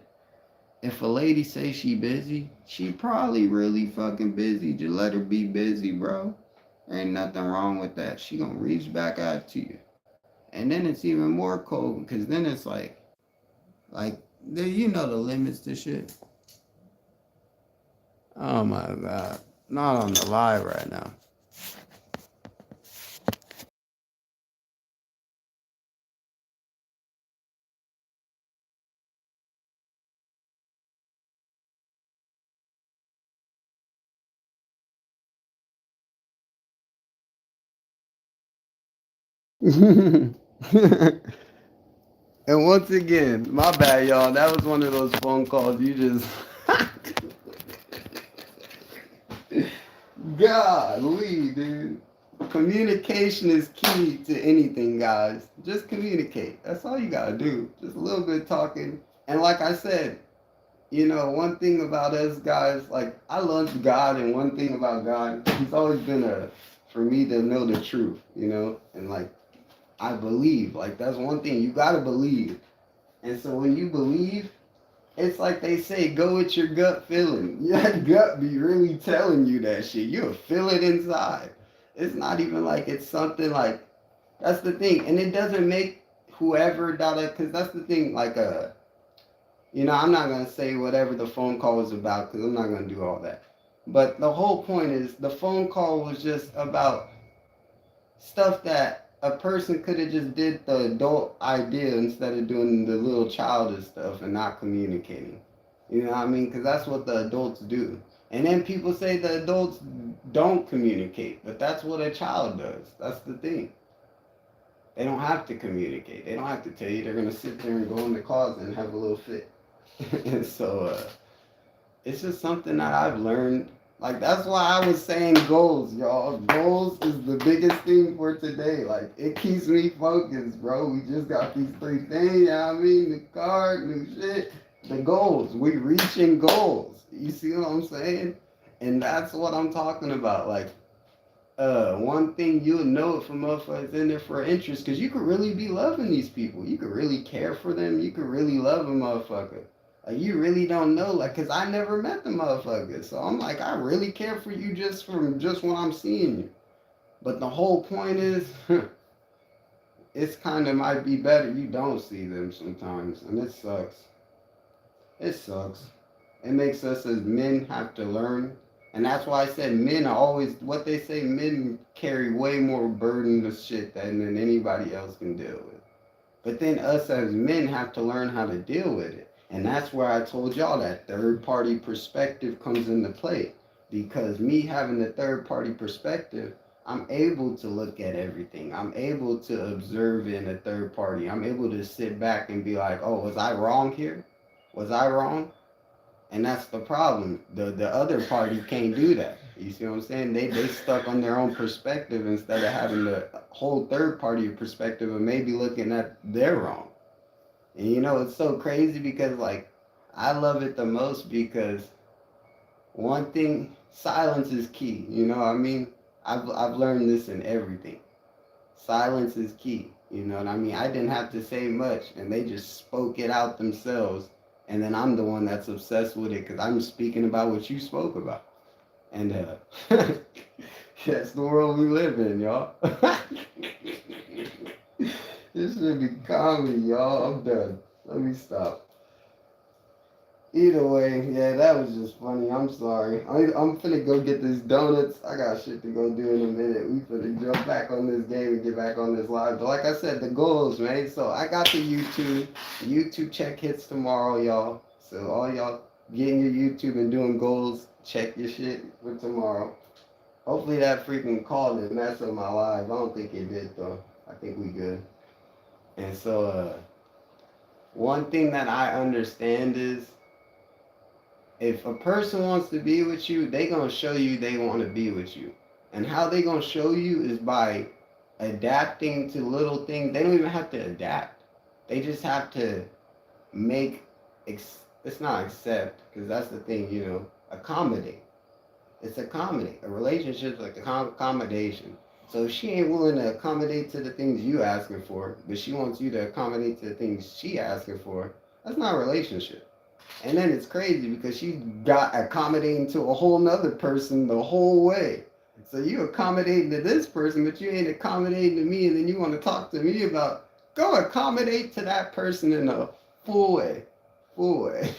If a lady say she busy, she probably really fucking busy. Just let her be busy, bro. There ain't nothing wrong with that. She gonna reach back out to you. And then it's even more cold because then it's like, you know the limits to shit. Oh my god. Not on the live right now. And once again, my bad, y'all. That was one of those phone calls you just. Golly, dude. Communication is key to anything, guys. Just communicate. That's all you gotta do. Just a little bit of talking. And like I said, one thing about us guys, like, I love God, and one thing about God, He's always been for me to know the truth, and like, I believe. Like, that's one thing. You gotta believe. And so when you believe, it's like they say, go with your gut feeling. Your gut be really telling you that shit. You'll feel it inside. It's not even like it's something like, that's the thing. And it doesn't make whoever because that's the thing, like, I'm not going to say whatever the phone call was about because I'm not going to do all that. But the whole point is the phone call was just about stuff that a person could have just did the adult idea instead of doing the little childish stuff and not communicating. You know what I mean? Because that's what the adults do. And then people say the adults don't communicate, but that's what a child does. That's the thing. They don't have to communicate. They don't have to tell you. They're going to sit there and go in the closet and have a little fit. And so it's just something that I've learned. Like, that's why I was saying goals, y'all. Goals is the biggest thing for today. Like, it keeps me focused, bro. We just got these 3 things, you know what I mean? The card, new shit. The goals. We reaching goals. You see what I'm saying? And that's what I'm talking about. Like, one thing you'll know if a motherfucker's in there for interest, because you could really be loving these people. You could really care for them. You could really love a motherfucker. Like, you really don't know, like, because I never met the motherfucker. So I'm like, I really care for you just from just when I'm seeing you. But the whole point is, it's kind of might be better you don't see them sometimes. And it sucks. It sucks. It makes us as men have to learn. And that's why I said men are always, what they say, men carry way more burden of shit than anybody else can deal with. But then us as men have to learn how to deal with it. And that's where I told y'all that third party perspective comes into play. Because me having the third party perspective, I'm able to look at everything. I'm able to observe in a third party. I'm able to sit back and be like, oh, was I wrong here? Was I wrong? And that's the problem. The other party can't do that. You see what I'm saying? They stuck on their own perspective instead of having the whole third party perspective and maybe looking at their wrong. And it's so crazy because, like, I love it the most because one thing, silence is key. You know what I mean? I've learned this in everything. Silence is key. You know what I mean? I didn't have to say much, and they just spoke it out themselves. And then I'm the one that's obsessed with it because I'm speaking about what you spoke about. And that's the world we live in, y'all. This should be comedy, y'all. I'm done. Let me stop. Either way, yeah, that was just funny. I'm sorry. I'm finna go get these donuts. I got shit to go do in a minute. We finna jump back on this game and get back on this live. But like I said, the goals, man. So I got the YouTube. YouTube check hits tomorrow, y'all. So all y'all getting your YouTube and doing goals, check your shit for tomorrow. Hopefully that freaking call didn't mess up my live. I don't think it did, though. I think we good. And so, one thing that I understand is if a person wants to be with you, they gonna show you they want to be with you. And how they gonna show you is by adapting to little things. They don't even have to adapt. They just have to make, it's not accept, because that's the thing, accommodate. It's accommodate. A relationship's like accommodation. So if she ain't willing to accommodate to the things you asking for, but she wants you to accommodate to the things she asking for, that's not a relationship. And then it's crazy because she got accommodating to a whole nother person the whole way. So you accommodating to this person, but you ain't accommodating to me, and then you want to talk to me about go accommodate to that person in a full way. Full way.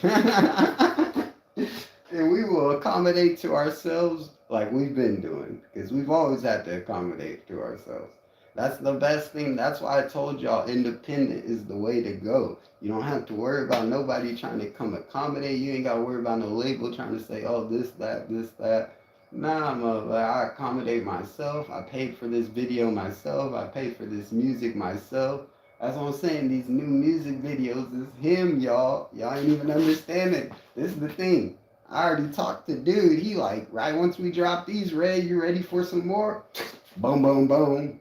And we will accommodate to ourselves like we've been doing, because we've always had to accommodate to ourselves. That's the best thing. That's why I told y'all independent is the way to go. You don't have to worry about nobody trying to come accommodate. You ain't got to worry about no label trying to say, oh, this, that, this, that. Nah, I accommodate myself. I paid for this video myself. I paid for this music myself. That's what I'm saying. These new music videos is him, y'all. Y'all ain't even understanding. This is the thing. I already talked to dude. He like, right once we drop these, Ray, you ready for some more? Boom, boom, boom.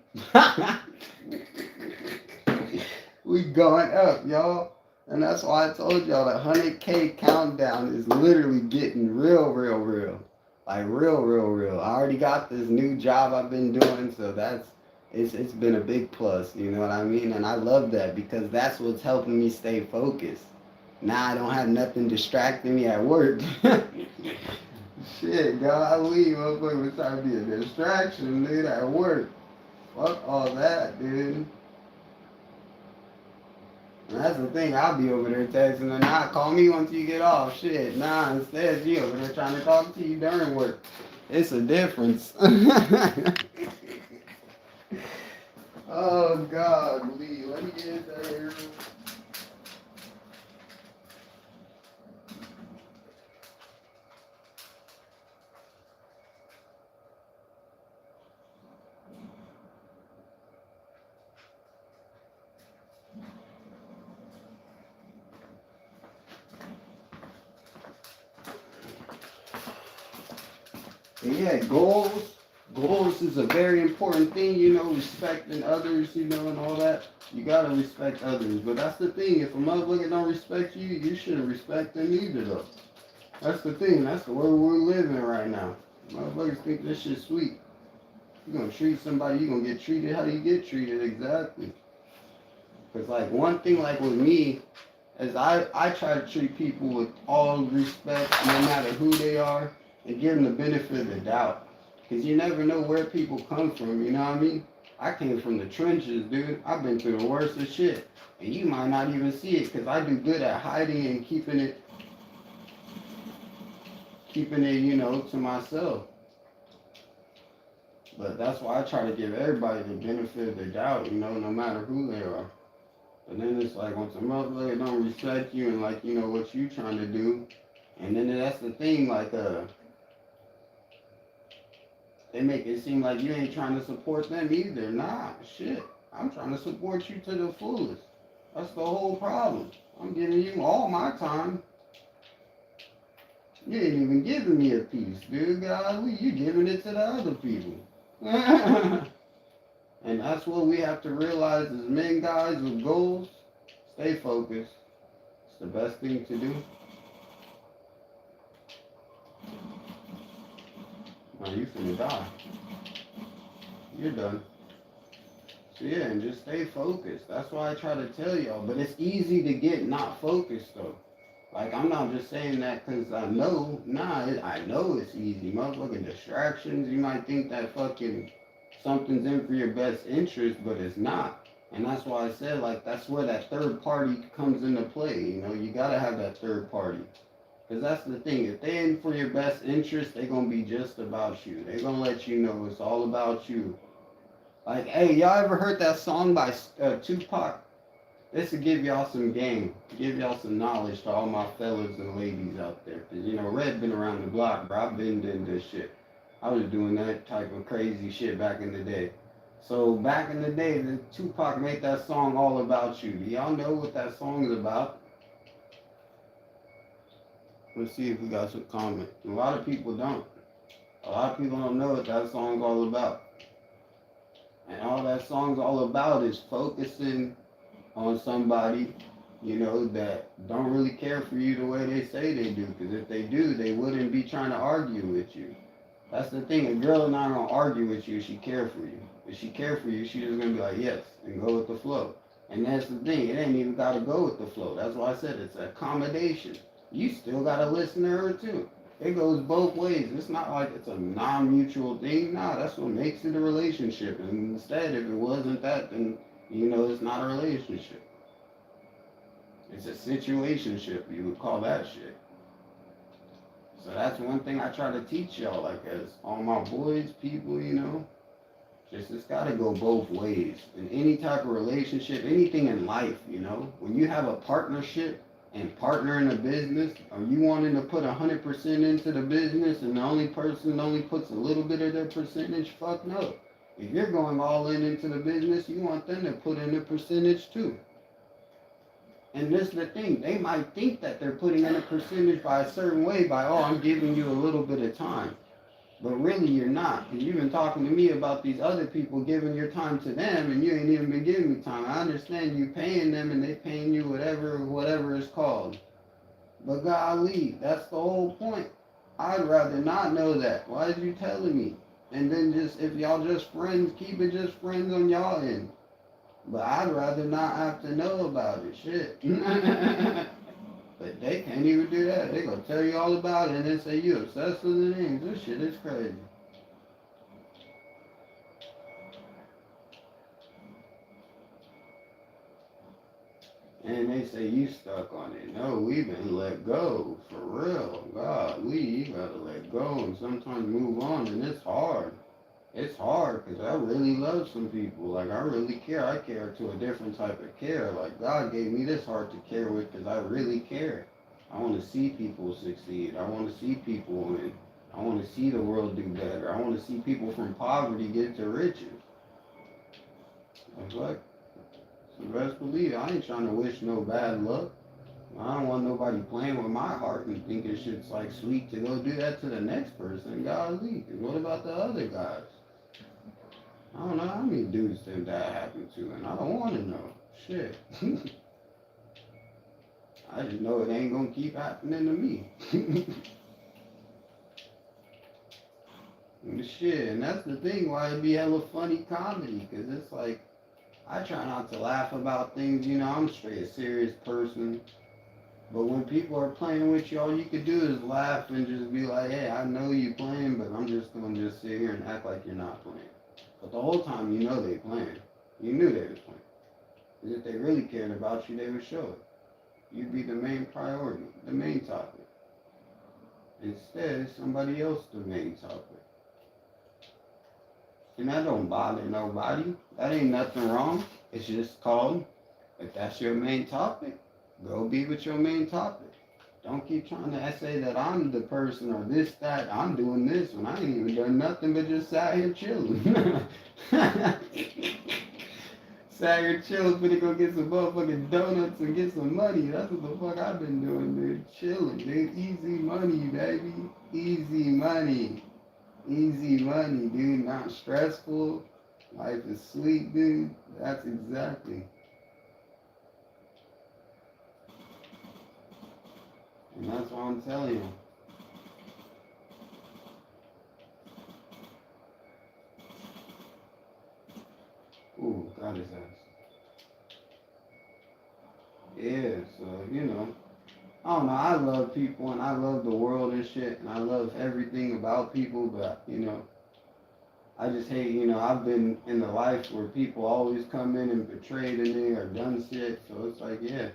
We going up, y'all. And that's why I told y'all that 100K countdown is literally getting real, real, real. Like real, real, real. I already got this new job I've been doing, so it's been a big plus, you know what I mean? And I love that because that's what's helping me stay focused. Now I don't have nothing distracting me at work. Shit, golly, motherfucker was trying to be a distraction, dude, at work. Fuck all that, dude. And that's the thing, I'll be over there texting her, nah, call me once you get off. Shit, nah, instead she over there trying to talk to you during work. It's a difference. Oh, God, Lee, let me get there. Yeah, goals. Goals is a very important thing, respecting others, and all that. You gotta respect others. But that's the thing, if a motherfucker don't respect you, you shouldn't respect them either, though. That's the thing, that's the world we're living right now. Motherfuckers think this shit's sweet. You're gonna treat somebody, you're gonna get treated how you get treated, exactly. Because, like, one thing, like, with me, is I try to treat people with all respect, no matter who they are, and give them the benefit of the doubt. Because you never know where people come from, you know what I mean? I came from the trenches, dude. I've been through the worst of shit. And you might not even see it, because I do good at hiding and keeping it, to myself. But that's why I try to give everybody the benefit of the doubt, no matter who they are. But then it's like, once a motherfucker don't respect you and, like, what you trying to do, and then that's the thing, like, they make it seem like you ain't trying to support them either. Nah, shit. I'm trying to support you to the fullest. That's the whole problem. I'm giving you all my time. You ain't even giving me a piece, dude. Golly, you giving it to the other people. And that's what we have to realize as men, guys, with goals. Stay focused. It's the best thing to do. Now you finna die. You're done. So yeah, and just stay focused. That's why I try to tell y'all. But it's easy to get not focused though. Like, I'm not just saying that because I know. Nah, I know it's easy. Motherfucking distractions. You might think that fucking something's in for your best interest, but it's not. And that's why I said, like, that's where that third party comes into play. You gotta have that third party. Because that's the thing. If they in for your best interest, they going to be just about you. They going to let you know it's all about you. Like, hey, y'all ever heard that song by Tupac? This will give y'all some game. Give y'all some knowledge to all my fellas and ladies out there. Because, Red been around the block, bro. I've been doing this shit. I was doing that type of crazy shit back in the day. So, back in the day, the Tupac made that song All About You. Do y'all know what that song is about? Let's see if we got some comments. A lot of people don't. A lot of people don't know what that song's all about. And all that song's all about is focusing on somebody, that don't really care for you the way they say they do. Because if they do, they wouldn't be trying to argue with you. That's the thing. A girl is not gonna argue with you if she care for you. If she care for you, she's just gonna be like yes and go with the flow. And that's the thing. It ain't even gotta go with the flow. That's why I said it's accommodation. You still gotta listen to her too. It goes both ways. It's not like it's a non-mutual thing. Nah, that's what makes it a relationship. And instead, if it wasn't that, then it's not a relationship. It's a situationship. You would call that shit. So that's one thing I try to teach y'all, like as all my boys, people, just it's gotta go both ways. In any type of relationship, anything in life, when you have a partnership and partner in a business, are you wanting to put 100% into the business and the only person only puts a little bit of their percentage? Fuck no. If you're going all in into the business, you want them to put in a percentage too. And this is the thing, they might think that they're putting in a percentage by a certain way by, oh, I'm giving you a little bit of time. But really you're not. Because you've been talking to me about these other people giving your time to them and you ain't even been giving me time. I understand you paying them and they paying you whatever it's called. But golly, that's the whole point. I'd rather not know that. Why is you telling me? And then just, if y'all just friends, keep it just friends on y'all end. But I'd rather not have to know about it. Shit. But they can't even do that. They gonna tell you all about it and then say you obsessed with the things. This shit is crazy. And they say you stuck on it. No, we've been let go. For real. God, you gotta let go and sometimes move on. And it's hard. It's hard because I really love some people. Like, I really care. I care to a different type of care. Like, God gave me this heart to care with because I really care. I want to see people succeed. I want to see people win. I want to see the world do better. I want to see people from poverty get to riches. That's like, so best believe it. I ain't trying to wish no bad luck. I don't want nobody playing with my heart and thinking shit's like sweet to go do that to the next person. Golly, what about the other guys? I don't know how many dudes that happened to, and I don't want to know. Shit. I just know it ain't gonna keep happening to me. And shit, and that's the thing why it be hella funny comedy, because it's like, I try not to laugh about things, I'm straight a serious person. But when people are playing with you, all you could do is laugh and just be like, hey, I know you playing, but I'm just gonna just sit here and act like you're not playing. But the whole time they playing. You knew they was playing. Because if they really cared about you, they would show it. You'd be the main priority, the main topic. Instead, somebody else the main topic. And that don't bother nobody. That ain't nothing wrong. It's just called, if that's your main topic, go be with your main topic. Don't keep trying to say that I'm the person or this, that, I'm doing this when I ain't even done nothing but just sat here chilling. Sat here chilling, finna go get some motherfucking donuts and get some money. That's what the fuck I've been doing, dude. Chilling, dude. Easy money, baby. Easy money. Easy money, dude. Not stressful. Life is sweet, dude. That's exactly. And that's what I'm telling you. Ooh, got his ass. Yeah, so, I don't know, I love people and I love the world and shit and I love everything about people, but, I just hate, I've been in the life where people always come in and betrayed me or done shit, so it's like, yeah,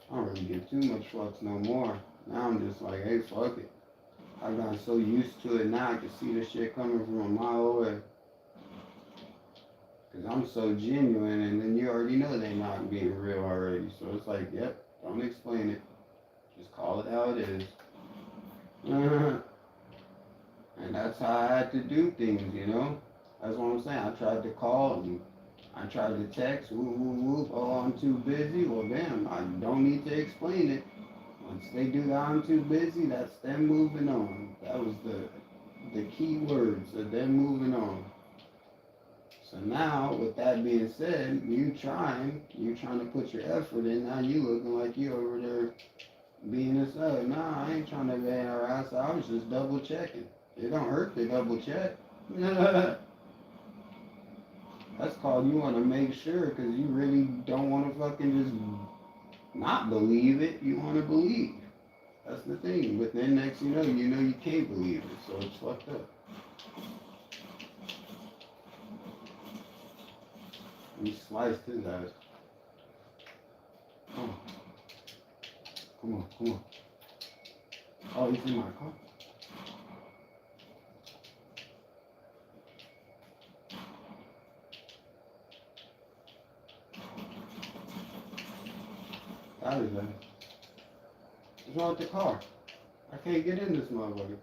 I don't really give too much fucks no more. Now I'm just like, hey, fuck it. I've gotten so used to it now, I can see the shit coming from a mile away. Because I'm so genuine, and then you already know they're not being real already. So it's like, yep, don't explain it. Just call it how it is. And that's how I had to do things, That's what I'm saying. I tried to call, and I tried to text, whoop, whoop, whoop, oh, I'm too busy. Well, damn, I don't need to explain it. Once they do that I'm too busy, that's them moving on. That was the the key words of them moving on. So now, with that being said, you trying to put your effort in. Now you looking like you over there being this up. Nah, I ain't trying to be harassed. I was just double checking. It don't hurt to double check. That's called you want to make sure because you really don't want to fucking just not believe it. You want to believe. That's the thing. But then next you know you can't believe it. So it's fucked up. We sliced his ass. Come on. Come on, come on. Oh, he's in my car. That is that. What's wrong with the car? I can't get in this motherfucker.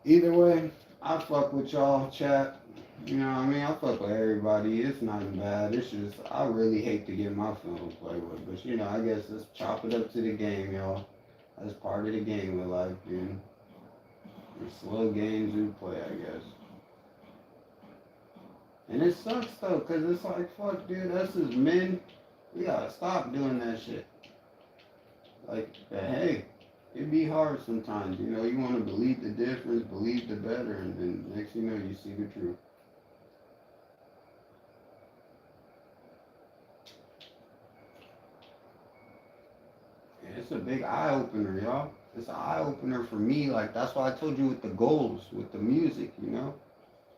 Either way, I fuck with y'all, chat. You know what I mean? I fuck with everybody. It's nothing bad. It's just, I really hate to get my phone play with. But, you know, I guess let's chop it up to the game, y'all. That's part of the game with life, dude. There's slow games we play, I guess. And it sucks, though, because it's like, fuck, dude, us as men, we gotta stop doing that shit. Like, but hey, it be hard sometimes. You know, you want to believe the difference, believe the better, and then next you know, you see the truth. It's a big eye opener, y'all. It's an eye opener for me. Like, that's why I told you with the goals, with the music, you know.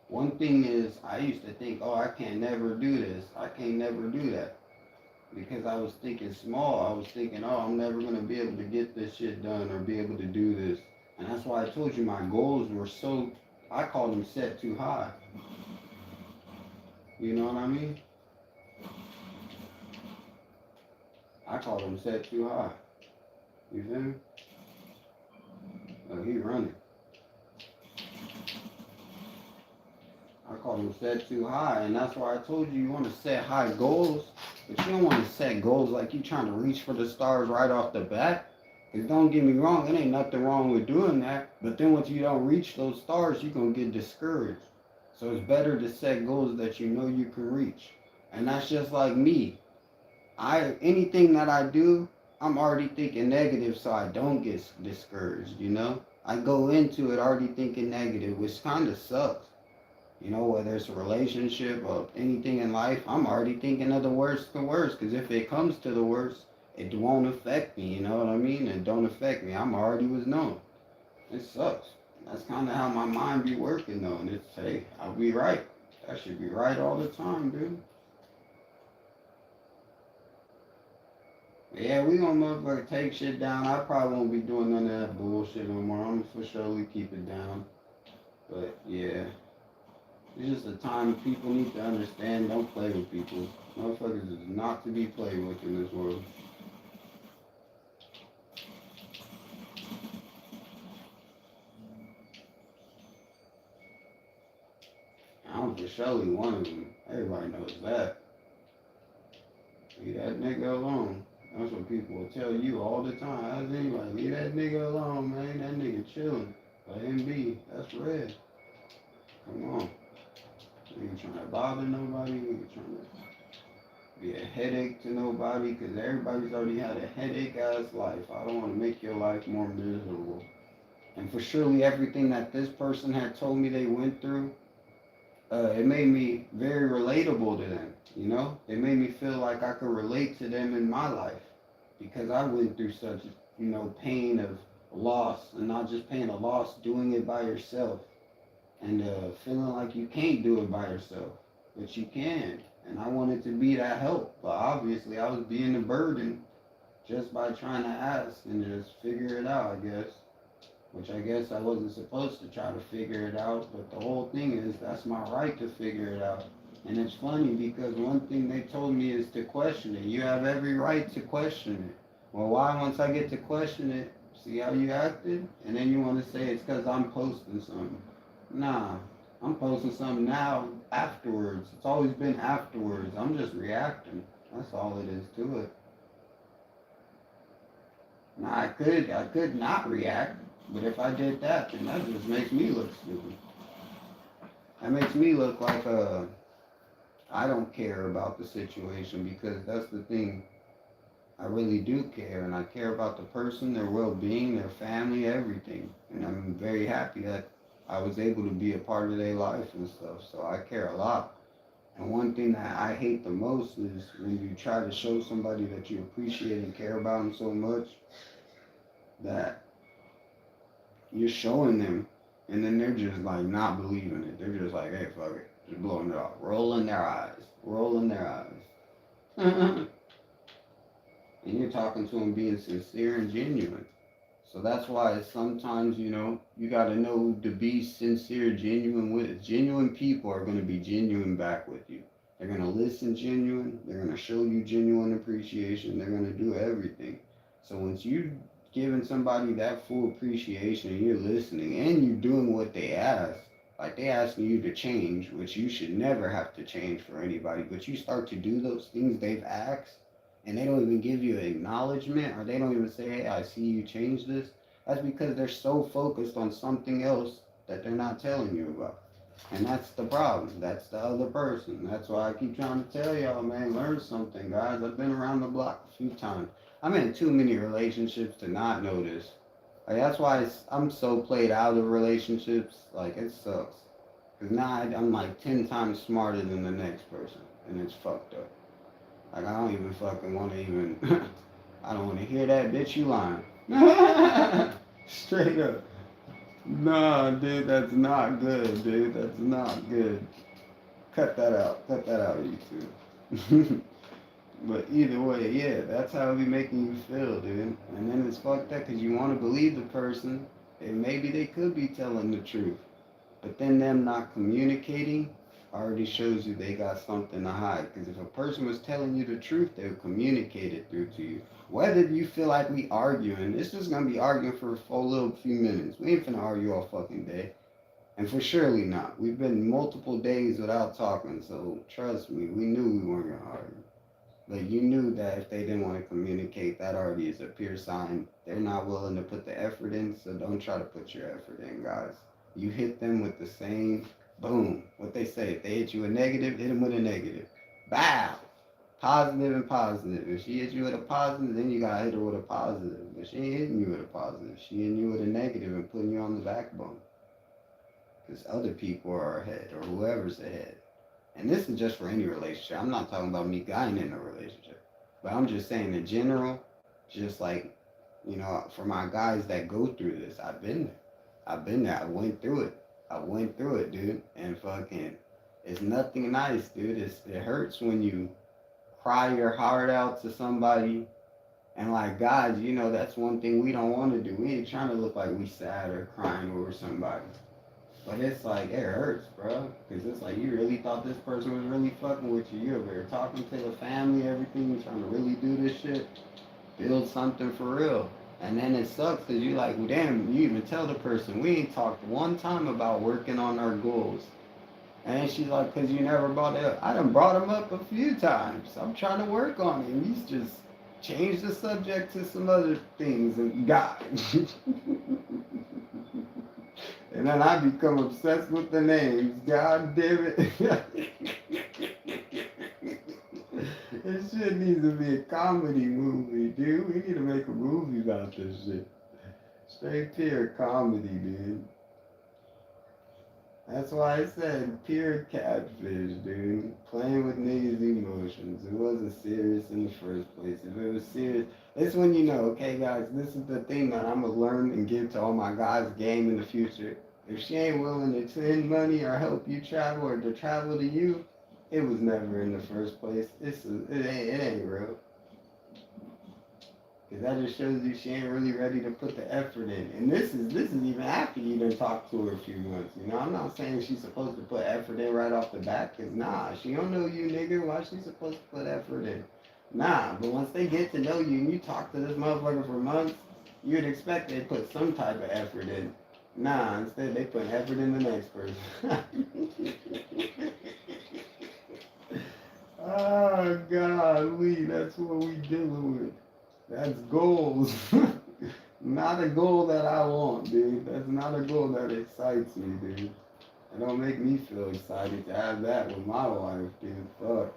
One thing is, I used to think, oh, I can't never do this. I can't never do that. Because I was thinking small. I was thinking, oh, I'm never going to be able to get this shit done or be able to do this. And that's why I told you my goals were so, I call them set too high. You know what I mean? I call them set too high. You feel me? Oh, he running. I call them set too high, and that's why I told you want to set high goals, but you don't want to set goals like you trying to reach for the stars right off the bat. Because don't get me wrong, it ain't nothing wrong with doing that, but then once you don't reach those stars, you're going to get discouraged. So it's better to set goals that you know you can reach. And that's just like me. Anything that I do, I'm already thinking negative so I don't get discouraged, you know? I go into it already thinking negative, which kind of sucks. You know, whether it's a relationship or anything in life, I'm already thinking of the worst, because if it comes to the worst, it won't affect me, you know what I mean? It don't affect me. I'm already was known. It sucks. That's kind of how my mind be working, though. And it's, hey, I'll be right. That should be right all the time, dude. Yeah, we gonna motherfucker take shit down. I probably won't be doing none of that bullshit no more. I'm for sure keep it down. But, yeah. It's just a time people need to understand, don't play with people. Motherfuckers is not to be played with in this world. I'm for surely one of them. Everybody knows that. Leave that nigga alone. That's what people will tell you all the time. How's anybody? Leave that nigga alone, man. That nigga chilling. Let him be. That's red. Come on. We ain't trying to bother nobody. We ain't trying to be a headache to nobody because everybody's already had a headache-ass life. I don't want to make your life more miserable. And for surely everything that this person had told me they went through, it made me very relatable to them, you know? It made me feel like I could relate to them in my life because I went through such, you know, pain of loss, and not just pain of loss, doing it by yourself. And feeling like you can't do it by yourself, but you can. And I wanted to be that help, but obviously I was being a burden just by trying to ask and just figure it out, I guess. Which I guess I wasn't supposed to try to figure it out, but the whole thing is that's my right to figure it out. And it's funny because one thing they told me is to question it. You have every right to question it. Well, why once I get to question it, see how you acted? And then you want to say it's because I'm posting something. Nah, I'm posting something now afterwards. It's always been afterwards. I'm just reacting. That's all it is to it. Now I could not react. But if I did that, then that just makes me look stupid. That makes me look like I don't care about the situation, because that's the thing. I really do care, and I care about the person, their well-being, their family, everything. And I'm very happy that I was able to be a part of their life and stuff. So I care a lot. And one thing that I hate the most is when you try to show somebody that you appreciate and care about them so much that you're showing them, and then they're just like not believing it. They're just like, hey, fuck it, just blowing it off, rolling their eyes, rolling their eyes. And you're talking to them being sincere and genuine. So that's why sometimes, you got to know who to be sincere, genuine with. Genuine people are going to be genuine back with you. They're going to listen genuine. They're going to show you genuine appreciation. They're going to do everything. So once you giving somebody that full appreciation and you're listening and you're doing what they ask, like they asking you to change, which you should never have to change for anybody, but you start to do those things they've asked, and they don't even give you an acknowledgement, or they don't even say, hey, I see you change this, that's because they're so focused on something else that they're not telling you about. And that's the problem. That's the other person. That's why I keep trying to tell y'all, man, learn something, guys. I've been around the block a few times. I'm in too many relationships to not know this. Like, that's why I'm so played out of relationships. Like, it sucks. Because now I'm like 10 times smarter than the next person. And it's fucked up. Like, I don't even fucking want to even... I don't want to hear that, bitch, you lying. Straight up. Nah, dude, that's not good, dude. That's not good. Cut that out. Cut that out, YouTube. But either way, yeah, that's how it be making you feel, dude. And then it's fucked up because you want to believe the person, and maybe they could be telling the truth. But then them not communicating already shows you they got something to hide. Because if a person was telling you the truth, they would communicate it through to you. Whether you feel like we arguing, it's just going to be arguing for a little few minutes. We ain't finna argue all fucking day. And for surely not. We've been multiple days without talking, so trust me, we knew we weren't going to argue. But you knew that if they didn't want to communicate, that already is a pure sign. They're not willing to put the effort in, so don't try to put your effort in, guys. You hit them with the same, boom, what they say. If they hit you a negative, hit them with a negative. Bow! Positive and positive. If she hits you with a positive, then you gotta hit her with a positive. But she ain't hitting you with a positive. She hitting you with a negative and putting you on the backbone. Because other people are ahead, or whoever's ahead. And this is just for any relationship. I'm not talking about me getting in a relationship. But I'm just saying in general, just like, for my guys that go through this, I've been there. I've been there. I went through it. I went through it, dude. And fucking, it's nothing nice, dude. It hurts when you cry your heart out to somebody. And like, guys, that's one thing we don't want to do. We ain't trying to look like we sad or crying over somebody. But it's like, it hurts, bro. Because it's like, you really thought this person was really fucking with you. You're over here talking to the family, everything, trying to really do this shit. Build something for real. And then it sucks because you like, well, damn, you even tell the person, we ain't talked one time about working on our goals. And then she's like, because you never brought it up. I done brought him up a few times. I'm trying to work on it. And he's just changed the subject to some other things and God. And then I become obsessed with the names. God damn it. This shit needs to be a comedy movie, dude. We need to make a movie about this shit. Straight pure comedy, dude. That's why I said pure catfish, dude. Playing with niggas' emotions. It wasn't serious in the first place. If it was serious, that's when you know, okay, guys, this is the thing that I'm going to learn and give to all my guys' game in the future. If she ain't willing to send money or help you travel or to travel to you, it was never in the first place. It ain't real. Because that just shows you she ain't really ready to put the effort in. And this is even after you done talked to her a few months. I'm not saying she's supposed to put effort in right off the bat. Because nah, she don't know you, nigga. Why she supposed to put effort in? Nah, but once they get to know you and you talk to this motherfucker for months, you'd expect they put some type of effort in. Nah, instead they put effort in the next person. Oh, God, that's what we dealing with. That's goals. not a goal that I want, dude. That's not a goal that excites me, dude. It don't make me feel excited to have that with my wife, dude. Fuck.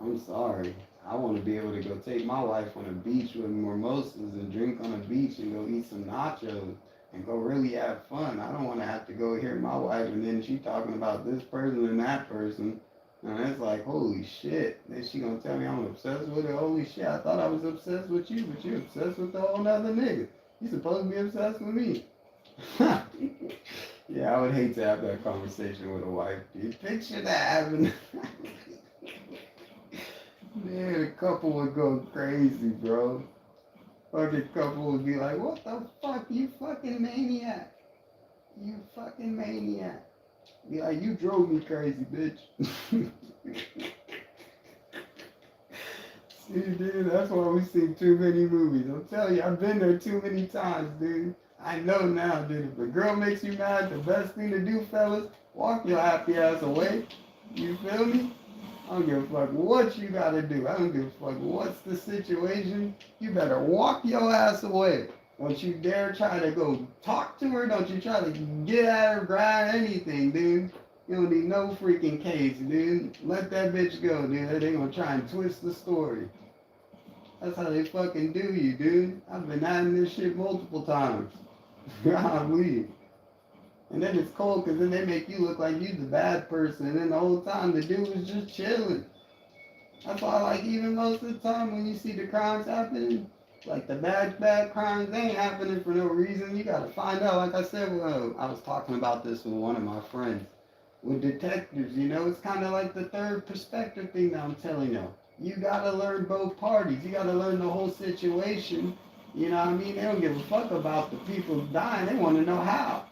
I'm sorry. I want to be able to go take my wife on a beach with mimosas and drink on a beach and go eat some nachos and go really have fun. I don't want to have to go hear my wife and then she talking about this person and that person. And it's like, holy shit. Then she gonna tell me I'm obsessed with her. Holy shit, I thought I was obsessed with you, but you're obsessed with the whole nother nigga. You supposed to be obsessed with me. Yeah, I would hate to have that conversation with a wife, dude. Picture that happening. Man, the couple would go crazy, bro. Fucking couple would be like, what the fuck, you fucking maniac. You fucking maniac. Be like, you drove me crazy, bitch. See, dude, that's why we see too many movies. I'm telling you, I've been there too many times, dude. I know now, dude. If a girl makes you mad, the best thing to do, fellas, walk your happy ass away. You feel me? I don't give a fuck what you gotta do. I don't give a fuck what's the situation. You better walk your ass away. Don't you dare try to go talk to her. Don't you try to get at her, grab anything, dude. You don't need no freaking case, dude. Let that bitch go, dude. They gonna try and twist the story. That's how they fucking do you, dude. I've been having this shit multiple times. Golly. And then it's cold because then they make you look like you the bad person. And then the whole time the dude was just chilling. That's why, like, even most of the time when you see the crimes happening, like the bad crimes, they ain't happening for no reason. You gotta find out. Like I said, I was talking about this with one of my friends. With detectives, you know, it's kind of like the third perspective thing that I'm telling you. You gotta learn both parties. You gotta learn the whole situation. You know what I mean? They don't give a fuck about the people dying. They want to know how.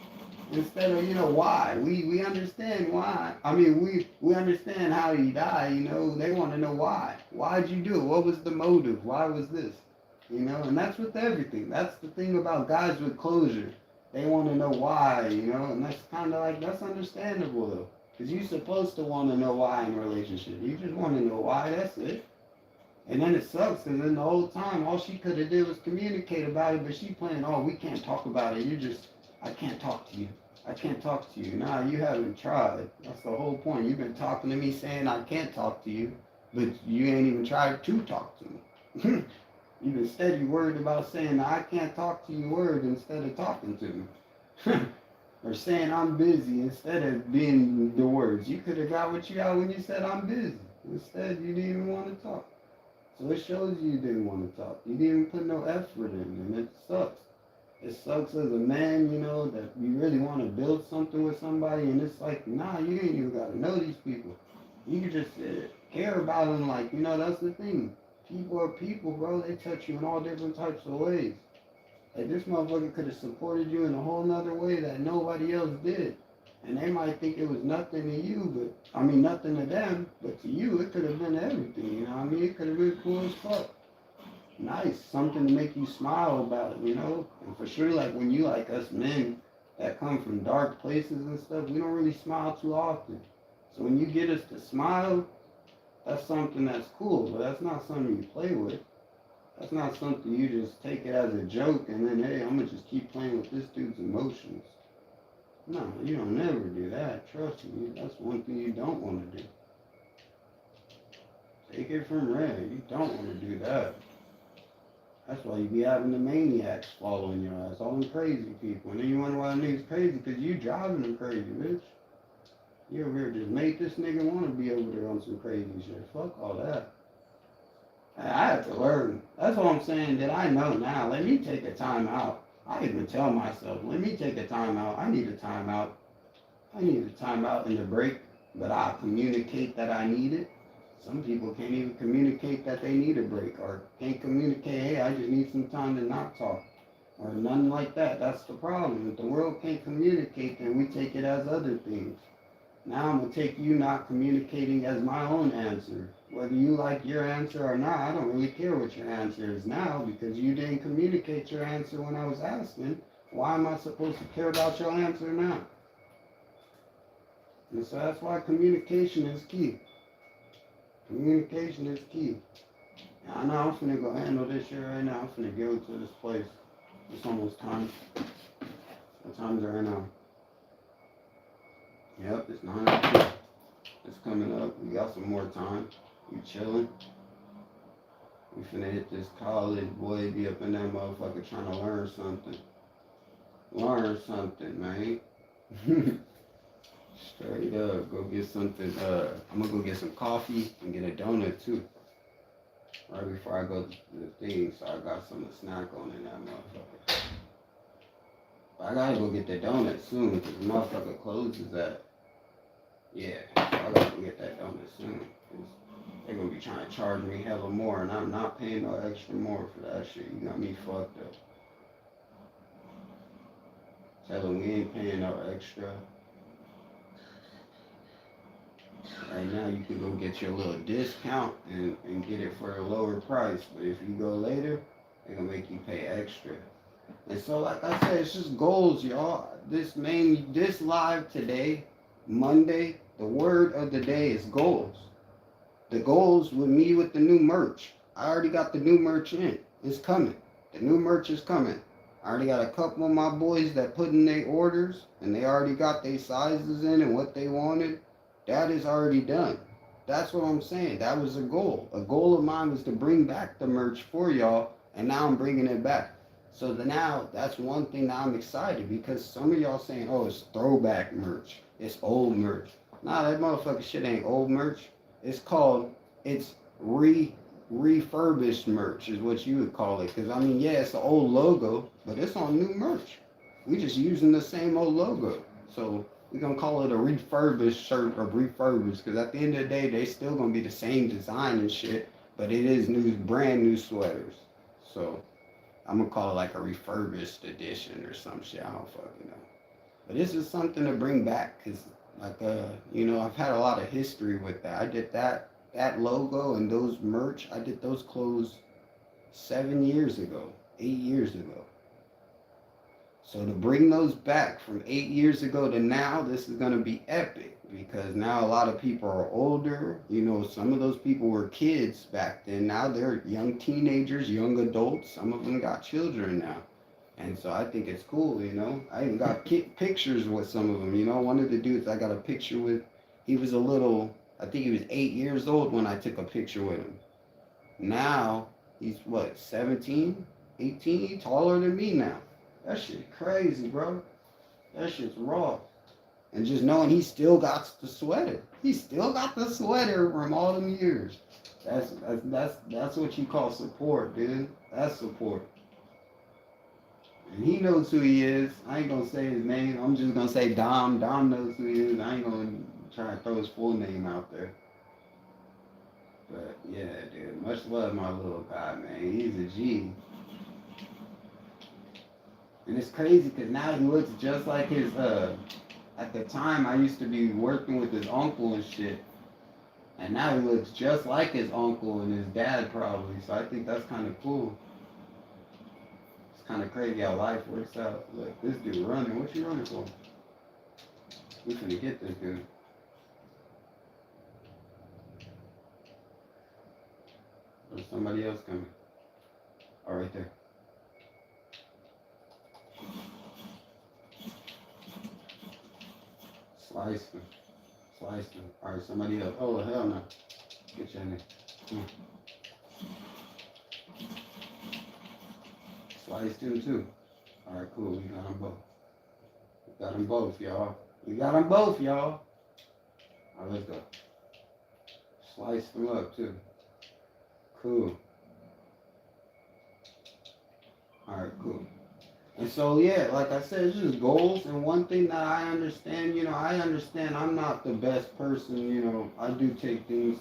Instead of, you know, why. We understand why. I mean, we understand how he died, you know. They want to know why. Why'd you do it? What was the motive? Why was this? You know, and that's with everything. That's the thing about guys with closure. They want to know why, you know, and that's kind of like, that's understandable, though. Because you're supposed to want to know why in a relationship. You just want to know why, that's it. And then it sucks, because then the whole time, all she could have did was communicate about it, but she playing, oh, we can't talk about it. I can't talk to you. I can't talk to you. Nah, you haven't tried. That's the whole point. You've been talking to me saying I can't talk to you, but you ain't even tried to talk to me. You've been steady worried about saying I can't talk to you word instead of talking to me. Or saying I'm busy instead of being the words. You could have got what you got when you said I'm busy. Instead, you didn't even want to talk. So it shows you didn't want to talk. You didn't even put no effort in, and it sucks. It sucks as a man, you know, that you really want to build something with somebody, and it's like, nah, you ain't even got to know these people. You can just care about them, like, you know, that's the thing. People are people, bro. They touch you in all different types of ways. Like, this motherfucker could have supported you in a whole nother way that nobody else did. And they might think it was nothing to you, but, I mean, nothing to them, but to you, it could have been everything, you know what I mean? It could have been cool as fuck. Nice, something to make you smile about, you know? And for sure, like, when you, like us men that come from dark places and stuff, we don't really smile too often. So when you get us to smile, that's something that's cool, but that's not something you play with. That's not something you just take it as a joke and then, hey, I'm going to just keep playing with this dude's emotions. No, you don't never do that. Trust me. That's one thing you don't want to do. Take it from Red. You don't want to do that. That's why you be having the maniacs following your ass. All them crazy people. And then you wonder why them niggas crazy because you driving them crazy, bitch. You over here just made this nigga want to be over there on some crazy shit. Fuck all that. I have to learn. That's what I'm saying that I know now. Let me take a time out. I even tell myself, let me take a time out. I need a time out. I need a time out and a break, but I communicate that I need it. Some people can't even communicate that they need a break or can't communicate, hey, I just need some time to not talk or nothing like that. That's the problem. If the world can't communicate, then we take it as other things. Now I'm going to take you not communicating as my own answer. Whether you like your answer or not, I don't really care what your answer is now because you didn't communicate your answer when I was asking. Why am I supposed to care about your answer now? And so that's why communication is key. Communication is key. I know I'm finna go handle this shit right now. I'm finna go to this place. It's almost time. What time is it right now? Yep, it's 9:02. It's coming up. We got some more time. We chilling. We finna hit this college. Boy, be up in that motherfucker trying to learn something. Learn something, man. Straight up. Go get something. I'm gonna go get some coffee and get a donut too. Right before I go to the thing, so I got something to snack on in that motherfucker. But I gotta go get the donut soon, because the motherfucker closes at, yeah, so I gotta go get that donut soon. Cause they're gonna be trying to charge me hella more, and I'm not paying no extra more for that shit. You got me fucked up. Tell them we ain't paying no extra. Right now, you can go get your little discount and get it for a lower price. But if you go later, they're gonna make you pay extra. And so, like I said, it's just goals, y'all. This live today, Monday, the word of the day is goals. The goals with me with the new merch. I already got the new merch in. It's coming. The new merch is coming. I already got a couple of my boys that put in their orders, and they already got their sizes in and what they wanted. That is already done. That's what I'm saying. That was a goal. A goal of mine was to bring back the merch for y'all, and now I'm bringing it back. So now that's one thing that I'm excited, because some of y'all saying, oh, it's throwback merch. It's old merch. Nah, that motherfucking shit ain't old merch. It's refurbished merch is what you would call it. Because, I mean, yeah, it's the old logo, but it's on new merch. We just using the same old logo. So we're going to call it a refurbished shirt or refurbished, because at the end of the day, they still going to be the same design and shit, but it is brand new sweaters. So I'm going to call it like a refurbished edition or some shit. I don't fucking know. But this is something to bring back, because, like, I've had a lot of history with that. I did that logo and those merch, I did those clothes 7 years ago, 8 years ago. So to bring those back from 8 years ago to now, this is going to be epic, because now a lot of people are older. Some of those people were kids back then. Now they're young teenagers, young adults. Some of them got children now. And so I think it's cool, I even got pictures with some of them. One of the dudes I got a picture with, he was I think he was 8 years old when I took a picture with him. Now, he's 17, 18? He's taller than me now. That shit crazy, bro. That shit's raw. And just knowing he still got the sweater. He still got the sweater from all them years. That's what you call support, dude. That's support. And he knows who he is. I ain't gonna say his name. I'm just gonna say Dom. Dom knows who he is. I ain't gonna try to throw his full name out there. But yeah, dude. Much love, my little guy, man. He's a G. And it's crazy because now he looks just like his. At the time, I used to be working with his uncle and shit. And now he looks just like his uncle and his dad, probably. So I think that's kind of cool. Kind of crazy how life works out. Look, this dude running. What you running for? We finna get this dude. There's somebody else coming. Oh, right there. Slice him. Alright, somebody else. Oh, hell no. Get your name. Come on. Sliced him too. Alright, cool. We got them both. We got them both, y'all. Alright, let's go. Sliced them up too. Cool. Alright, cool. And so, yeah, like I said, it's just goals. And one thing that I understand, I'm not the best person, I do take things,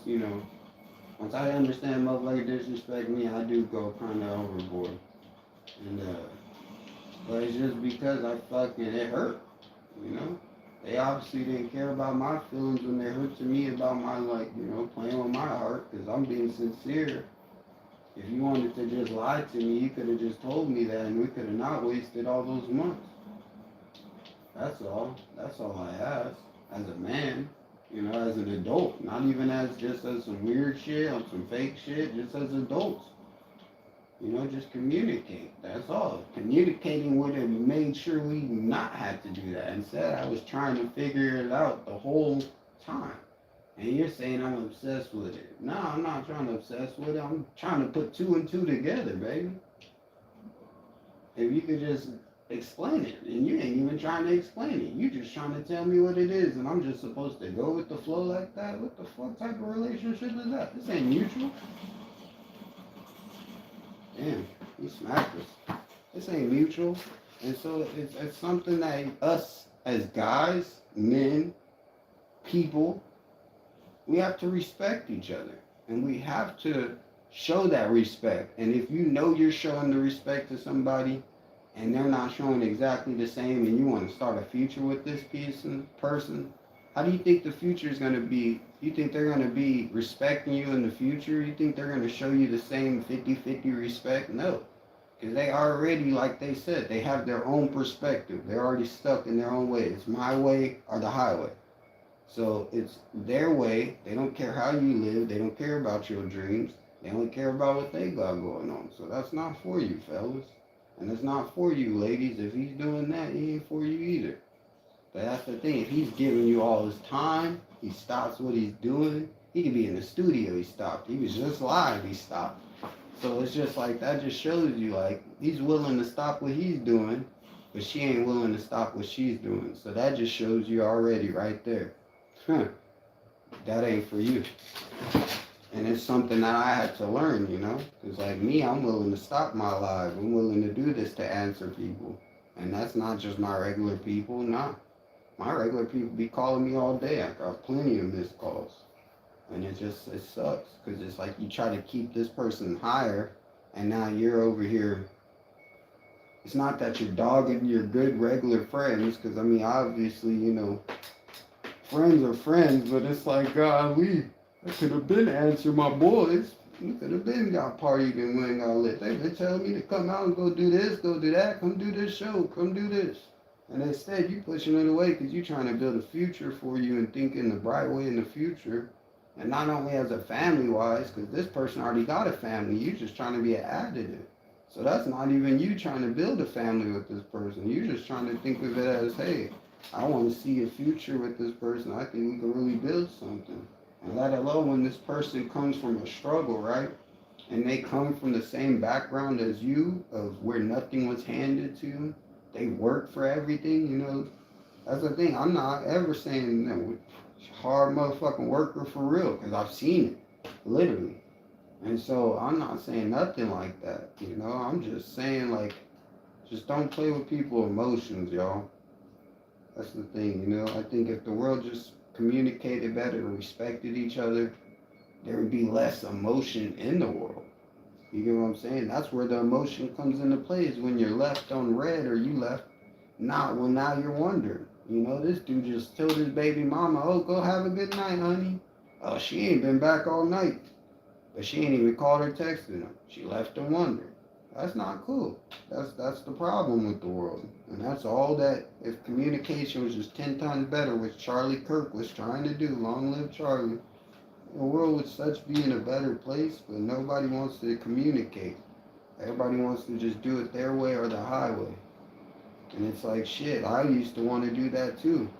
once I understand motherfuckers disrespect me, I do go kind of overboard. And, but it's just because it hurt, They obviously didn't care about my feelings when they hurt to me about my, playing with my heart, because I'm being sincere. If you wanted to just lie to me, you could have just told me that, and we could have not wasted all those months. That's all I ask, as a man, as an adult, not even as some weird shit, or some fake shit, just as adults. Just communicate. That's all. Communicating would have made sure we not had to do that. Instead, I was trying to figure it out the whole time. And you're saying I'm obsessed with it. No, I'm not trying to obsess with it. I'm trying to put two and two together, baby. If you could just explain it, and you ain't even trying to explain it. You just trying to tell me what it is, and I'm just supposed to go with the flow like that. What the fuck type of relationship is that? This ain't mutual. Damn, he smacked us. This ain't mutual. And so it's something that us as guys, men, people, we have to respect each other. And we have to show that respect. And if you know you're showing the respect to somebody and they're not showing exactly the same and you want to start a future with this person, how do you think the future is going to be? You think they're going to be respecting you in the future? You think they're going to show you the same 50-50 respect? No. Because they already, like they said, they have their own perspective. They're already stuck in their own way. It's my way or the highway. So it's their way. They don't care how you live. They don't care about your dreams. They don't care about what they got going on. So that's not for you, fellas. And it's not for you, ladies. If he's doing that, he ain't for you either. But that's the thing. If he's giving you all his time, he stops what he's doing. He could be in the studio, he stopped. He was just live, he stopped. So it's just like, that just shows you, like, he's willing to stop what he's doing, but she ain't willing to stop what she's doing. So that just shows you already right there. That ain't for you. And it's something that I had to learn, Because like me, I'm willing to stop my life. I'm willing to do this to answer people. And that's not just my regular people, nah. My regular people be calling me all day. I got plenty of missed calls. And it sucks. Because it's like you try to keep this person higher, and now you're over here. It's not that you're dogging your good regular friends, because I mean, obviously, friends are friends, but it's like, golly, I could have been answering my boys. We could have been got partied and went and got lit. They've been telling me to come out and go do this, go do that, come do this show, come do this. And instead, you pushing it away because you're trying to build a future for you and thinking the bright way in the future. And not only as a family-wise, because this person already got a family, you're just trying to be an additive. So that's not even you trying to build a family with this person. You're just trying to think of it as, hey, I want to see a future with this person. I think we can really build something. And let alone when this person comes from a struggle, right? And they come from the same background as you, of where nothing was handed to them. They work for everything, That's the thing. I'm not ever saying hard motherfucking worker for real, because I've seen it, literally. And so I'm not saying nothing like that, I'm just saying, like, just don't play with people's emotions, y'all. That's the thing, I think if the world just communicated better and respected each other, there would be less emotion in the world. You get what I'm saying? That's where the emotion comes into play, is when you're left on red, or you left not when now you're wondering. This dude just told his baby mama, oh, go have a good night, honey. Oh, she ain't been back all night. But she ain't even called or texted him. She left him wondering. That's not cool. That's the problem with the world. And that's all that, if communication was just 10 times better, which Charlie Kirk was trying to do, long live Charlie, the world would such be in a better place, but nobody wants to communicate. Everybody wants to just do it their way or the highway. And it's like, shit, I used to want to do that too.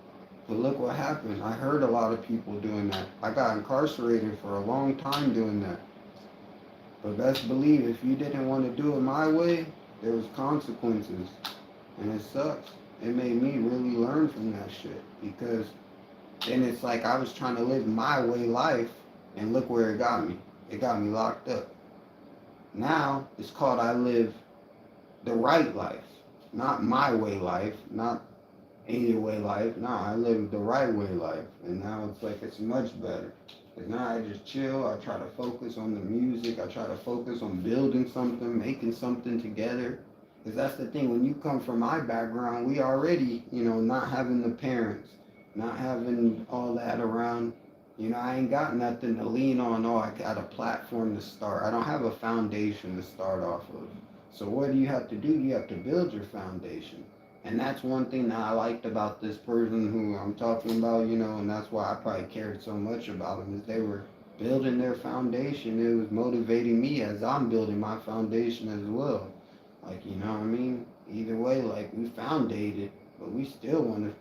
But look what happened. I heard a lot of people doing that. I got incarcerated for a long time doing that. But best believe, if you didn't want to do it my way, there was consequences. And it sucks. It made me really learn from that shit. Because then it's like I was trying to live my way life, and look where it got me. It got me locked up. Now, it's called I live the right life. Not my way life, not any way life. Nah, I live the right way life. And now it's like it's much better. Because now I just chill. I try to focus on the music. I try to focus on building something, making something together. Because that's the thing. When you come from my background, we already, not having the parents, not having all that around. I ain't got nothing to lean on. Oh, I got a platform to start. I don't have a foundation to start off of. So what do you have to do? You have to build your foundation. And that's one thing that I liked about this person who I'm talking about, and that's why I probably cared so much about them, is they were building their foundation, it was motivating me as I'm building my foundation as well. Like, you know what I mean? Either way, like, we foundated, but we still want to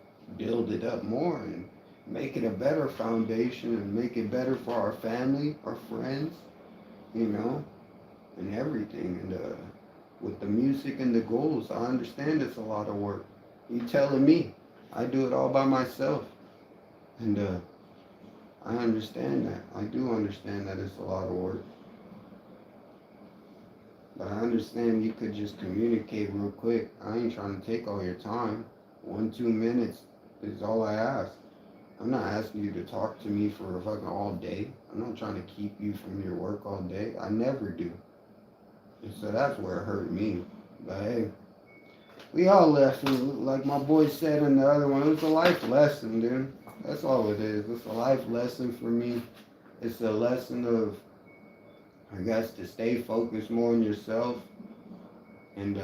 build it up more and make it a better foundation and make it better for our family, our friends, you know, and everything. And with the music and the goals, I understand it's a lot of work. You telling me I do it all by myself. And I understand that. I do understand that it's a lot of work. But I understand you could just communicate real quick. I ain't trying to take all your time. 1, 2 minutes is all I ask. I'm not asking you to talk to me for fucking all day. I'm not trying to keep you from your work all day. I never do. And so that's where it hurt me. But hey, we all left. Like my boy said in the other one, it was a life lesson, dude. That's all it is. It's a life lesson for me. It's a lesson of, I guess, to stay focused more on yourself and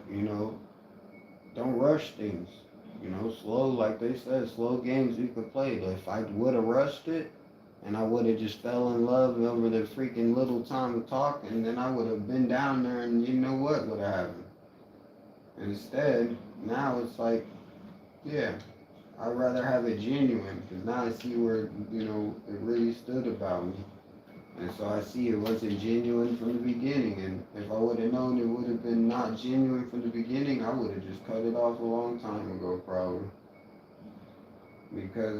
you know, don't rush things. You know, slow, like they said, slow games you could play. But if I would have rushed it and I would have just fell in love over the freaking little time of talking, then I would have been down there and you know what would have happened. Instead, now it's like, yeah, I'd rather have it genuine because now I see where, you know, it really stood about me. And so I see it wasn't genuine from the beginning. And if I would have known it would have been not genuine from the beginning, I would have just cut it off a long time ago, probably. Because